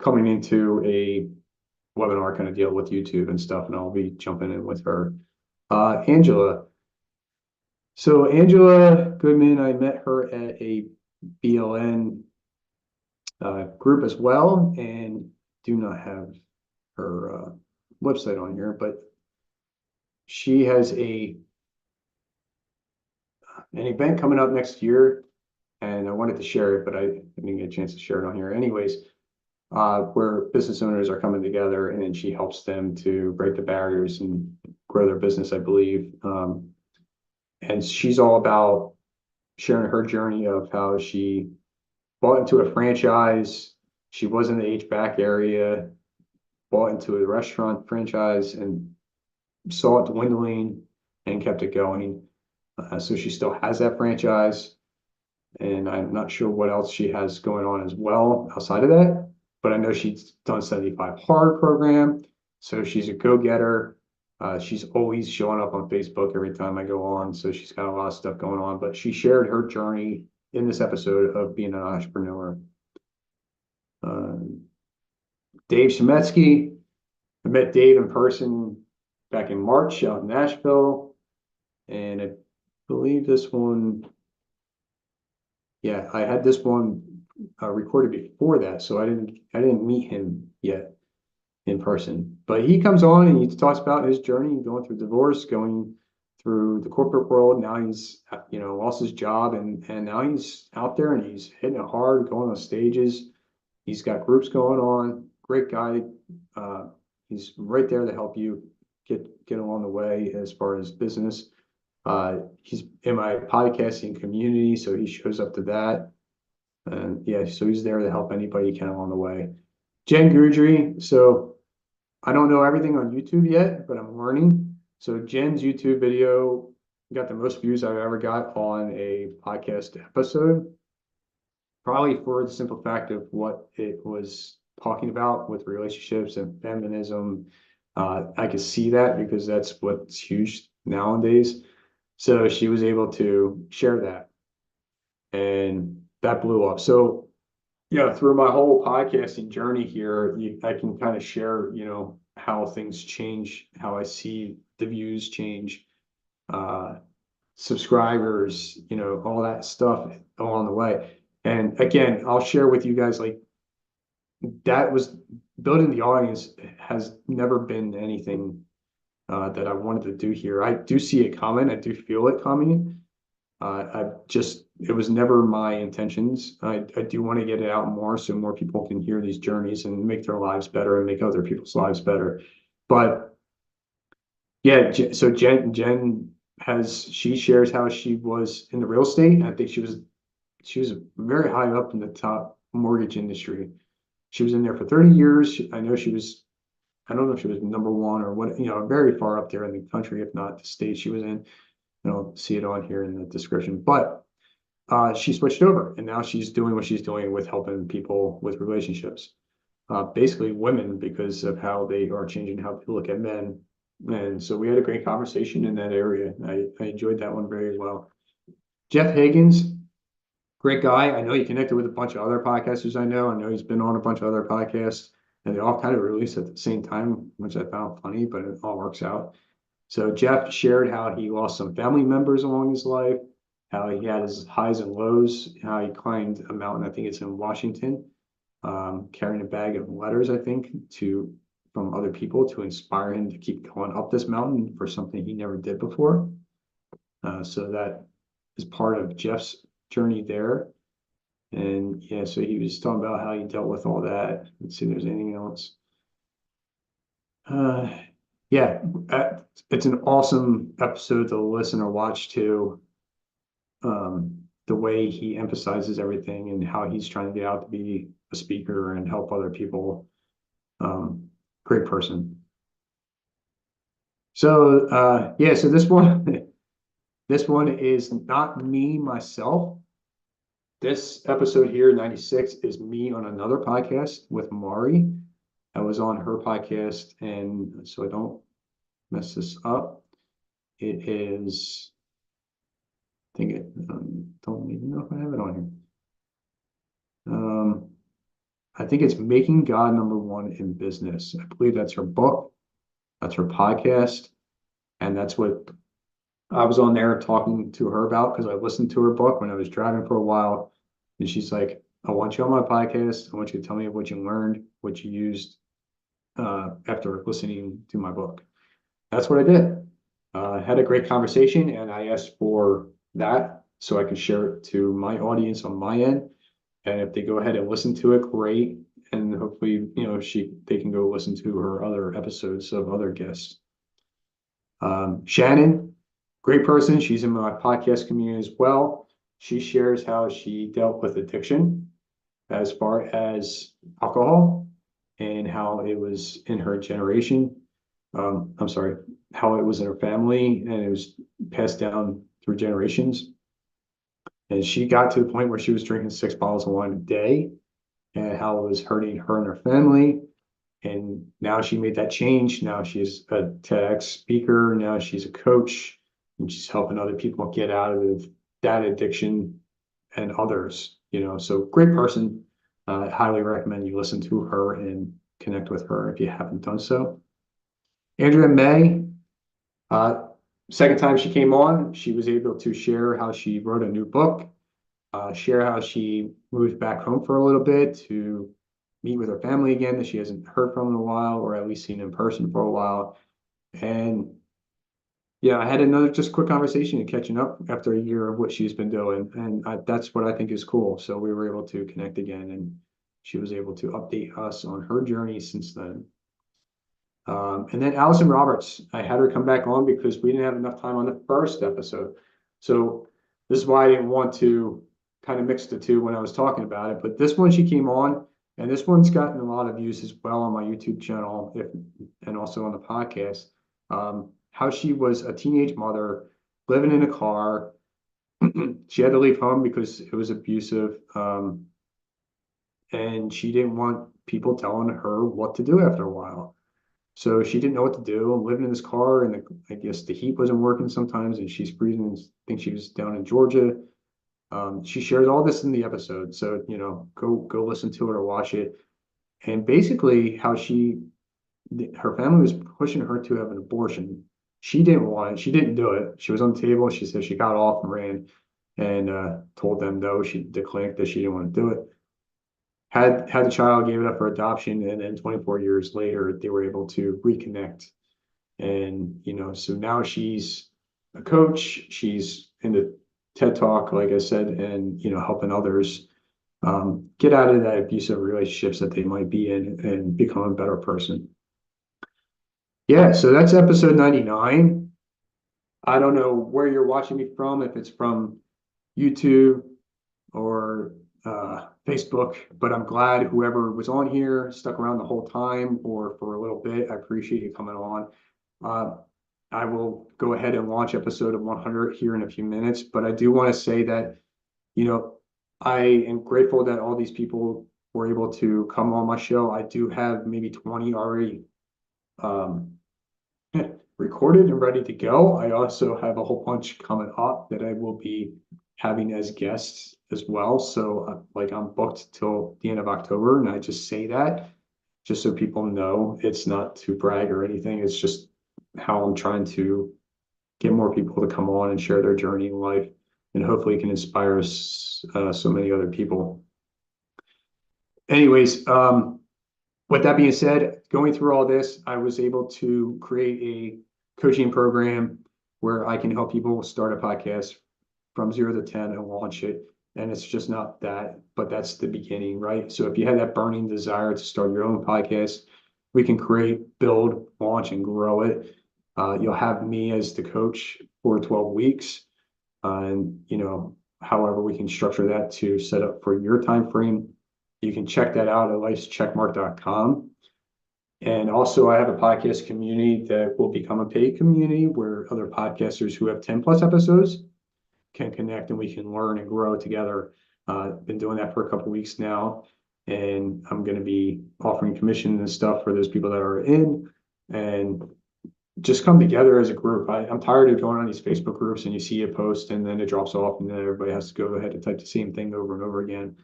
coming into a webinar kind of deal with YouTube and stuff, and I'll be jumping in with her. Angela. So Angela Goodman, I met her at a BLN group as well, and do not have her website on here, but she has an event coming up next year, and I wanted to share it, but I didn't get a chance to share it on here anyways, where business owners are coming together, and she helps them to break the barriers and grow their business, I believe. And she's all about sharing her journey of how she bought into a franchise. She was in the HVAC area, bought into a restaurant franchise, and saw it dwindling and kept it going. So she still has that franchise, and I'm not sure what else she has going on as well outside of that, but I know she's done 75 Hard program, so she's a go-getter. She's always showing up on Facebook every time I go on, so she's got a lot of stuff going on, but she shared her journey in this episode of being an entrepreneur. Dave Shemetsky, I met Dave in person back in March out in Nashville, and I believe this one, yeah, I had this one recorded before that, so I didn't meet him yet in person. But he comes on and he talks about his journey going through divorce, going through the corporate world. Now he's lost his job, and now he's out there and he's hitting it hard, going on stages. He's got groups going on. Great guy. He's right there to help you get along the way as far as business. He's in my podcasting community, so he shows up to that. And yeah, so he's there to help anybody he can along the way. Jen Gudry. So I don't know everything on YouTube yet, but I'm learning. So Jen's YouTube video got the most views I've ever got on a podcast episode. Probably for the simple fact of what it was talking about with relationships and feminism. I could see that because that's what's huge nowadays. So she was able to share that, and that blew up. So yeah, through my whole podcasting journey here, I can kind of share, how things change, how I see the views change, subscribers, all that stuff along the way. And again, I'll share with you guys, like, that was building the audience has never been anything that I wanted to do here. I do see it coming. I do feel it coming. It was never my intentions. I do want to get it out more so more people can hear these journeys and make their lives better and make other people's lives better. But yeah, so Jen she shares how she was in the real estate. I think she was very high up in the top mortgage industry. She was in there for 30 years. I know I don't know if she was number one or what, very far up there in the country, if not the state she was in. I don't see it on here in the description, but she switched over and now she's doing what she's doing with helping people with relationships. Basically women, because of how they are changing how people look at men. And so we had a great conversation in that area. I enjoyed that one very well. Jeff Higgins, great guy. I know he connected with a bunch of other podcasters I know. I know he's been on a bunch of other podcasts and they all kind of released at the same time, which I found funny, but it all works out. So Jeff shared how he lost some family members along his life, how he had his highs and lows, how he climbed a mountain, I think it's in Washington, carrying a bag of letters, I think, from other people to inspire him to keep going up this mountain for something he never did before. So that is part of Jeff's journey there. And yeah, so he was talking about how he dealt with all that. Let's see if there's anything else. Yeah, it's an awesome episode to listen or watch to. The way he emphasizes everything and how he's trying to get out to be a speaker and help other people. Great person. So yeah, so this one is not me myself. This episode here, 96, is me on another podcast with Mari. I was on her podcast, and so I don't mess this up. It is, I think don't even know if I have it on here. I think it's Making God Number One in Business. I believe that's her book, that's her podcast, and that's what I was on there talking to her about because I listened to her book when I was driving for a while. And she's like, I want you on my podcast. I want you to tell me what you learned, what you used after listening to my book. That's what I did. I had a great conversation and I asked for that so I could share it to my audience on my end. And if they go ahead and listen to it, great. And hopefully, they can go listen to her other episodes of other guests. Shannon, great person. She's in my podcast community as well. She shares how she dealt with addiction as far as alcohol and how it was in her generation. I'm sorry, how it was in her family and it was passed down through generations. And she got to the point where she was drinking 6 bottles of wine a day and how it was hurting her and her family. And now she made that change. Now she's a TEDx speaker. Now she's a coach and she's helping other people get out of that addiction and others, so great person. I highly recommend you listen to her and connect with her if you haven't done so. Andrea May, second time she came on, she was able to share how she wrote a new book, share how she moved back home for a little bit to meet with her family again that she hasn't heard from in a while, or at least seen in person for a while. And yeah, I had another just quick conversation and catching up after a year of what she's been doing. And that's what I think is cool. So we were able to connect again and she was able to update us on her journey since then. And then Allison Roberts, I had her come back on because we didn't have enough time on the first episode. So this is why I didn't want to kind of mix the two when I was talking about it. But this one, she came on and this one's gotten a lot of views as well on my YouTube channel and also on the podcast. How she was a teenage mother living in a car. She had to leave home because it was abusive. And she didn't want people telling her what to do after a while. So she didn't know what to do. I'm living in this car and I guess the heat wasn't working sometimes and she's freezing. I think she was down in Georgia. She shares all this in the episode. So, go listen to it or watch it. And basically how she her family was pushing her to have an abortion. She didn't want it. She didn't do it. She was on the table. She said she got off and ran and told them no, the clinic that she didn't want to do it. Had the child, gave it up for adoption, and then 24 years later, they were able to reconnect. And, so now she's a coach. She's in the TED Talk, like I said, and, helping others get out of that abusive relationships that they might be in and become a better person. Yeah, so that's episode 99. I don't know where you're watching me from, if it's from YouTube or Facebook, but I'm glad whoever was on here stuck around the whole time or for a little bit. I appreciate you coming on. I will go ahead and launch episode of 100 here in a few minutes, but I do want to say that, I am grateful that all these people were able to come on my show. I do have maybe 20 already recorded and ready to go. I also have a whole bunch coming up that I will be having as guests as well. So like I'm booked till the end of October, and I just say that just so people know it's not to brag or anything. It's just how I'm trying to get more people to come on and share their journey in life, and hopefully can inspire so many other people. Anyways, with that being said, going through all this, I was able to create a coaching program where I can help people start a podcast from 0 to 10 and launch it. And it's just not that, but that's the beginning, right? So if you have that burning desire to start your own podcast, we can create, build, launch, and grow it. You'll have me as the coach for 12 weeks. And, however we can structure that to set up for your time frame. You can check that out at lifescheckmark.com. And also, I have a podcast community that will become a paid community where other podcasters who have 10 plus episodes can connect and we can learn and grow together. Been doing that for a couple of weeks now, and I'm going to be offering commission and stuff for those people that are in, and just come together as a group. I'm tired of going on these Facebook groups and you see a post and then it drops off and then everybody has to go ahead and type the same thing over and over again.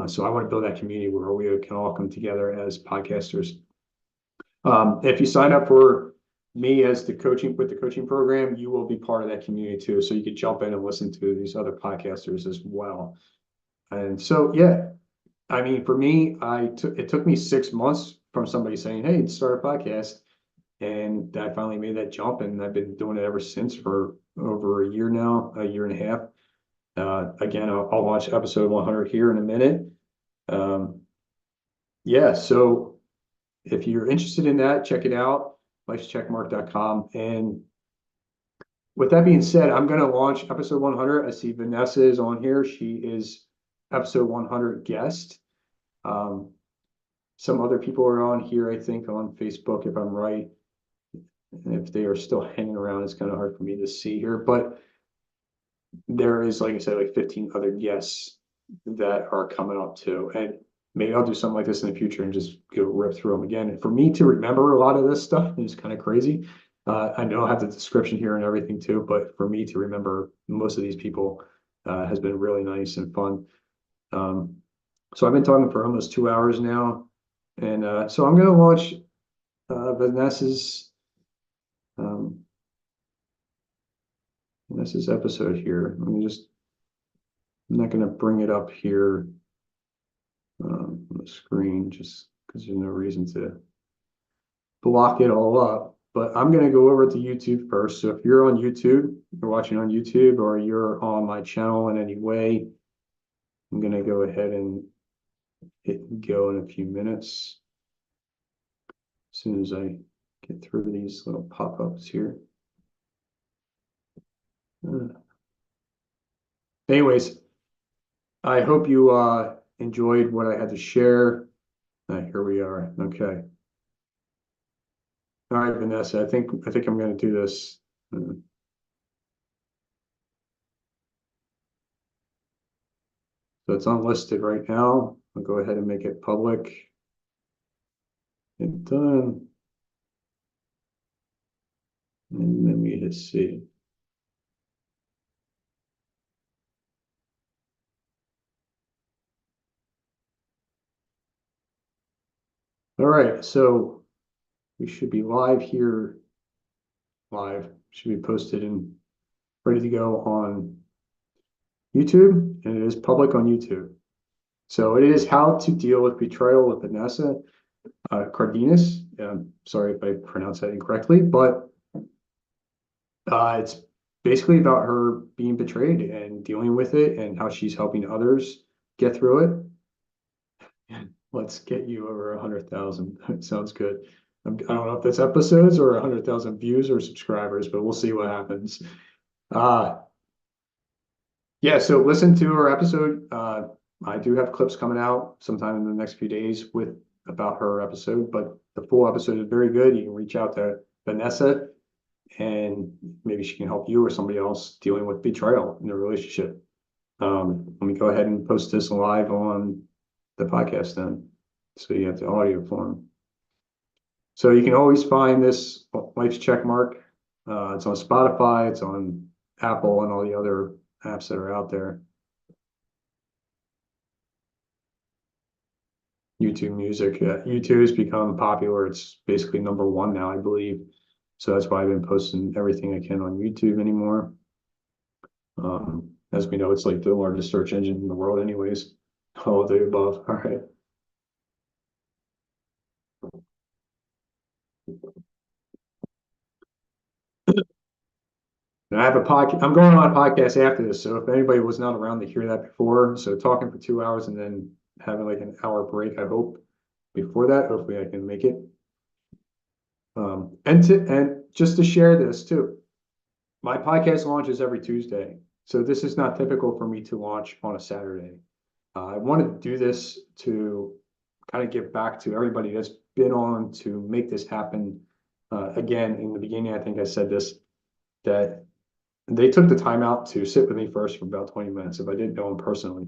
So I want to build that community where we can all come together as podcasters. If you sign up for me as the coaching program, you will be part of that community too. So you can jump in and listen to these other podcasters as well. And so, yeah, I mean, for me, it took me 6 months from somebody saying, "Hey, start a podcast." And I finally made that jump, and I've been doing it ever since for over a year now, a year and a half. Again, I'll launch episode 100 here in a minute. Yeah, so if you're interested in that, check it out, lifescheckmark.com. And with that being said, I'm going to launch episode 100. I see Vanessa is on here. She is episode 100 guest. Some other people are on here, I think, on Facebook, if I'm right. And if they are still hanging around, it's kind of hard for me to see here. But there is, like I said, like 15 other guests that are coming up too. And maybe I'll do something like this in the future and just go rip through them again. And for me to remember a lot of this stuff is kind of crazy. I know I have the description here and everything too, but for me to remember most of these people has been really nice and fun. So I've been talking for almost 2 hours now. And so I'm going to launch Vanessa's episode here. I'm not going to bring it up here on the screen just because there's no reason to block it all up. But I'm going to go over to YouTube first. So if you're on YouTube, you're watching on YouTube, or you're on my channel in any way, I'm going to go ahead and hit go in a few minutes. As soon as I get through these little pop-ups here. Anyways, I hope you enjoyed what I had to share. Here we are. Okay. All right, Vanessa, I think I'm going to do this. So it's unlisted right now. I'll go ahead and make it public. Hit done. And then we hit see. All right, so we should be live here. Live should be posted and ready to go on YouTube, and it is public on YouTube. So it is How to Deal with Betrayal with Vanessa Cardenas. Sorry if I pronounced that incorrectly, but it's basically about her being betrayed and dealing with it and how she's helping others get through it. Let's get you over 100,000. That sounds good. I don't know if that's episodes or 100,000 views or subscribers, but we'll see what happens. Yeah, so listen to her episode. I do have clips coming out sometime in the next few days about her episode, but the full episode is very good. You can reach out to Vanessa and maybe she can help you or somebody else dealing with betrayal in a relationship. Let me go ahead and post this live on the podcast then, so you have the audio form. So you can always find this Life's Checkmark. It's on Spotify, it's on Apple and all the other apps that are out there. YouTube Music. YouTube has become popular. It's basically #1 now, I believe. So that's why I've been posting everything I can on YouTube anymore. As we know, it's like the largest search engine in the world anyways. All of the above. All right. And I have a podcast. I'm going on a podcast after this. So if anybody was not around to hear that before, so talking for 2 hours and then having like an hour break, I hope before that, hopefully I can make it. And just to share this too, my podcast launches every Tuesday. So this is not typical for me to launch on a Saturday. I wanted to do this to kind of give back to everybody that's been on to make this happen. Again, in the beginning, I think I said this, that they took the time out to sit with me first for about 20 minutes if I didn't know them personally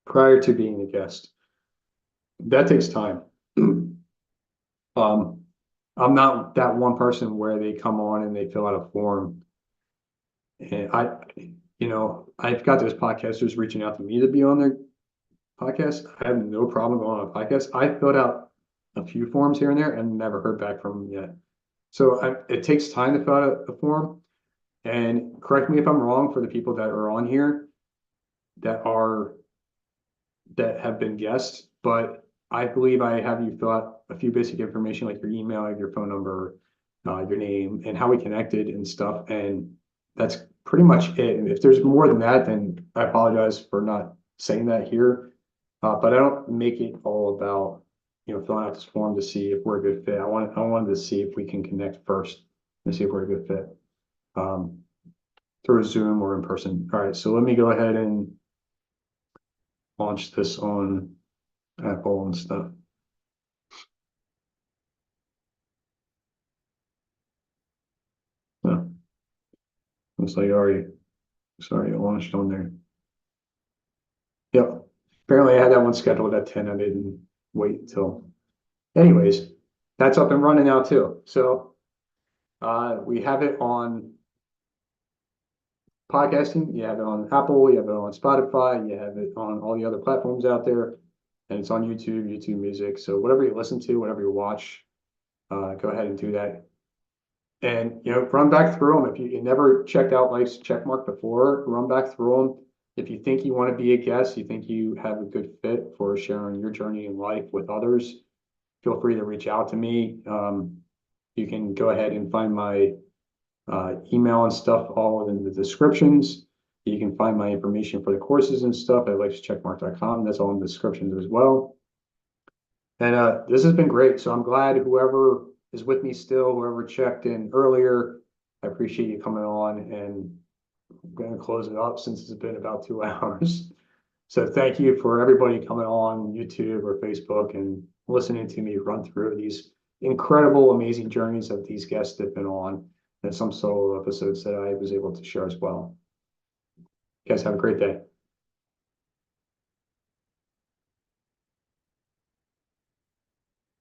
prior to being a guest. That takes time. I'm not that one person where they come on and they fill out a form. And I've got those podcasters reaching out to me to be on their podcast. I have no problem going on a podcast. I filled out a few forms here and there and never heard back from them yet. So it takes time to fill out a form. And correct me if I'm wrong for the people that are on here that have been guests, but I believe I have you fill out a few basic information like your email, your phone number, your name, and how we connected and stuff. And that's pretty much it. And if there's more than that, then I apologize for not saying that here. But I don't make it all about, filling out this form to see if we're a good fit. I wanted to see if we can connect first and see if we're a good fit. Through Zoom or in person. All right, so let me go ahead and launch this on Apple and stuff. Oh, looks like it launched on there. Yep. Apparently I had that one scheduled at 10. I didn't wait until. Anyways, that's up and running now too. So we have it on podcasting, you have it on Apple, you have it on Spotify, you have it on all the other platforms out there, and it's on YouTube Music. So whatever you listen to, whatever you watch, go ahead and do that. And run back through them. If you never checked out Life's Checkmark before, run back through them. If you think you want to be a guest, you think you have a good fit for sharing your journey in life with others, feel free to reach out to me. You can go ahead and find my email and stuff all in the descriptions. You can find my information for the courses and stuff at lifescheckmark.com. That's all in the descriptions as well. And this has been great. So I'm glad whoever is with me still, whoever checked in earlier, I appreciate you coming on, and I'm going to close it up since it's been about 2 hours. So thank you for everybody coming on YouTube or Facebook and listening to me run through these incredible, amazing journeys that these guests have been on, and some solo episodes that I was able to share as well. You guys have a great day.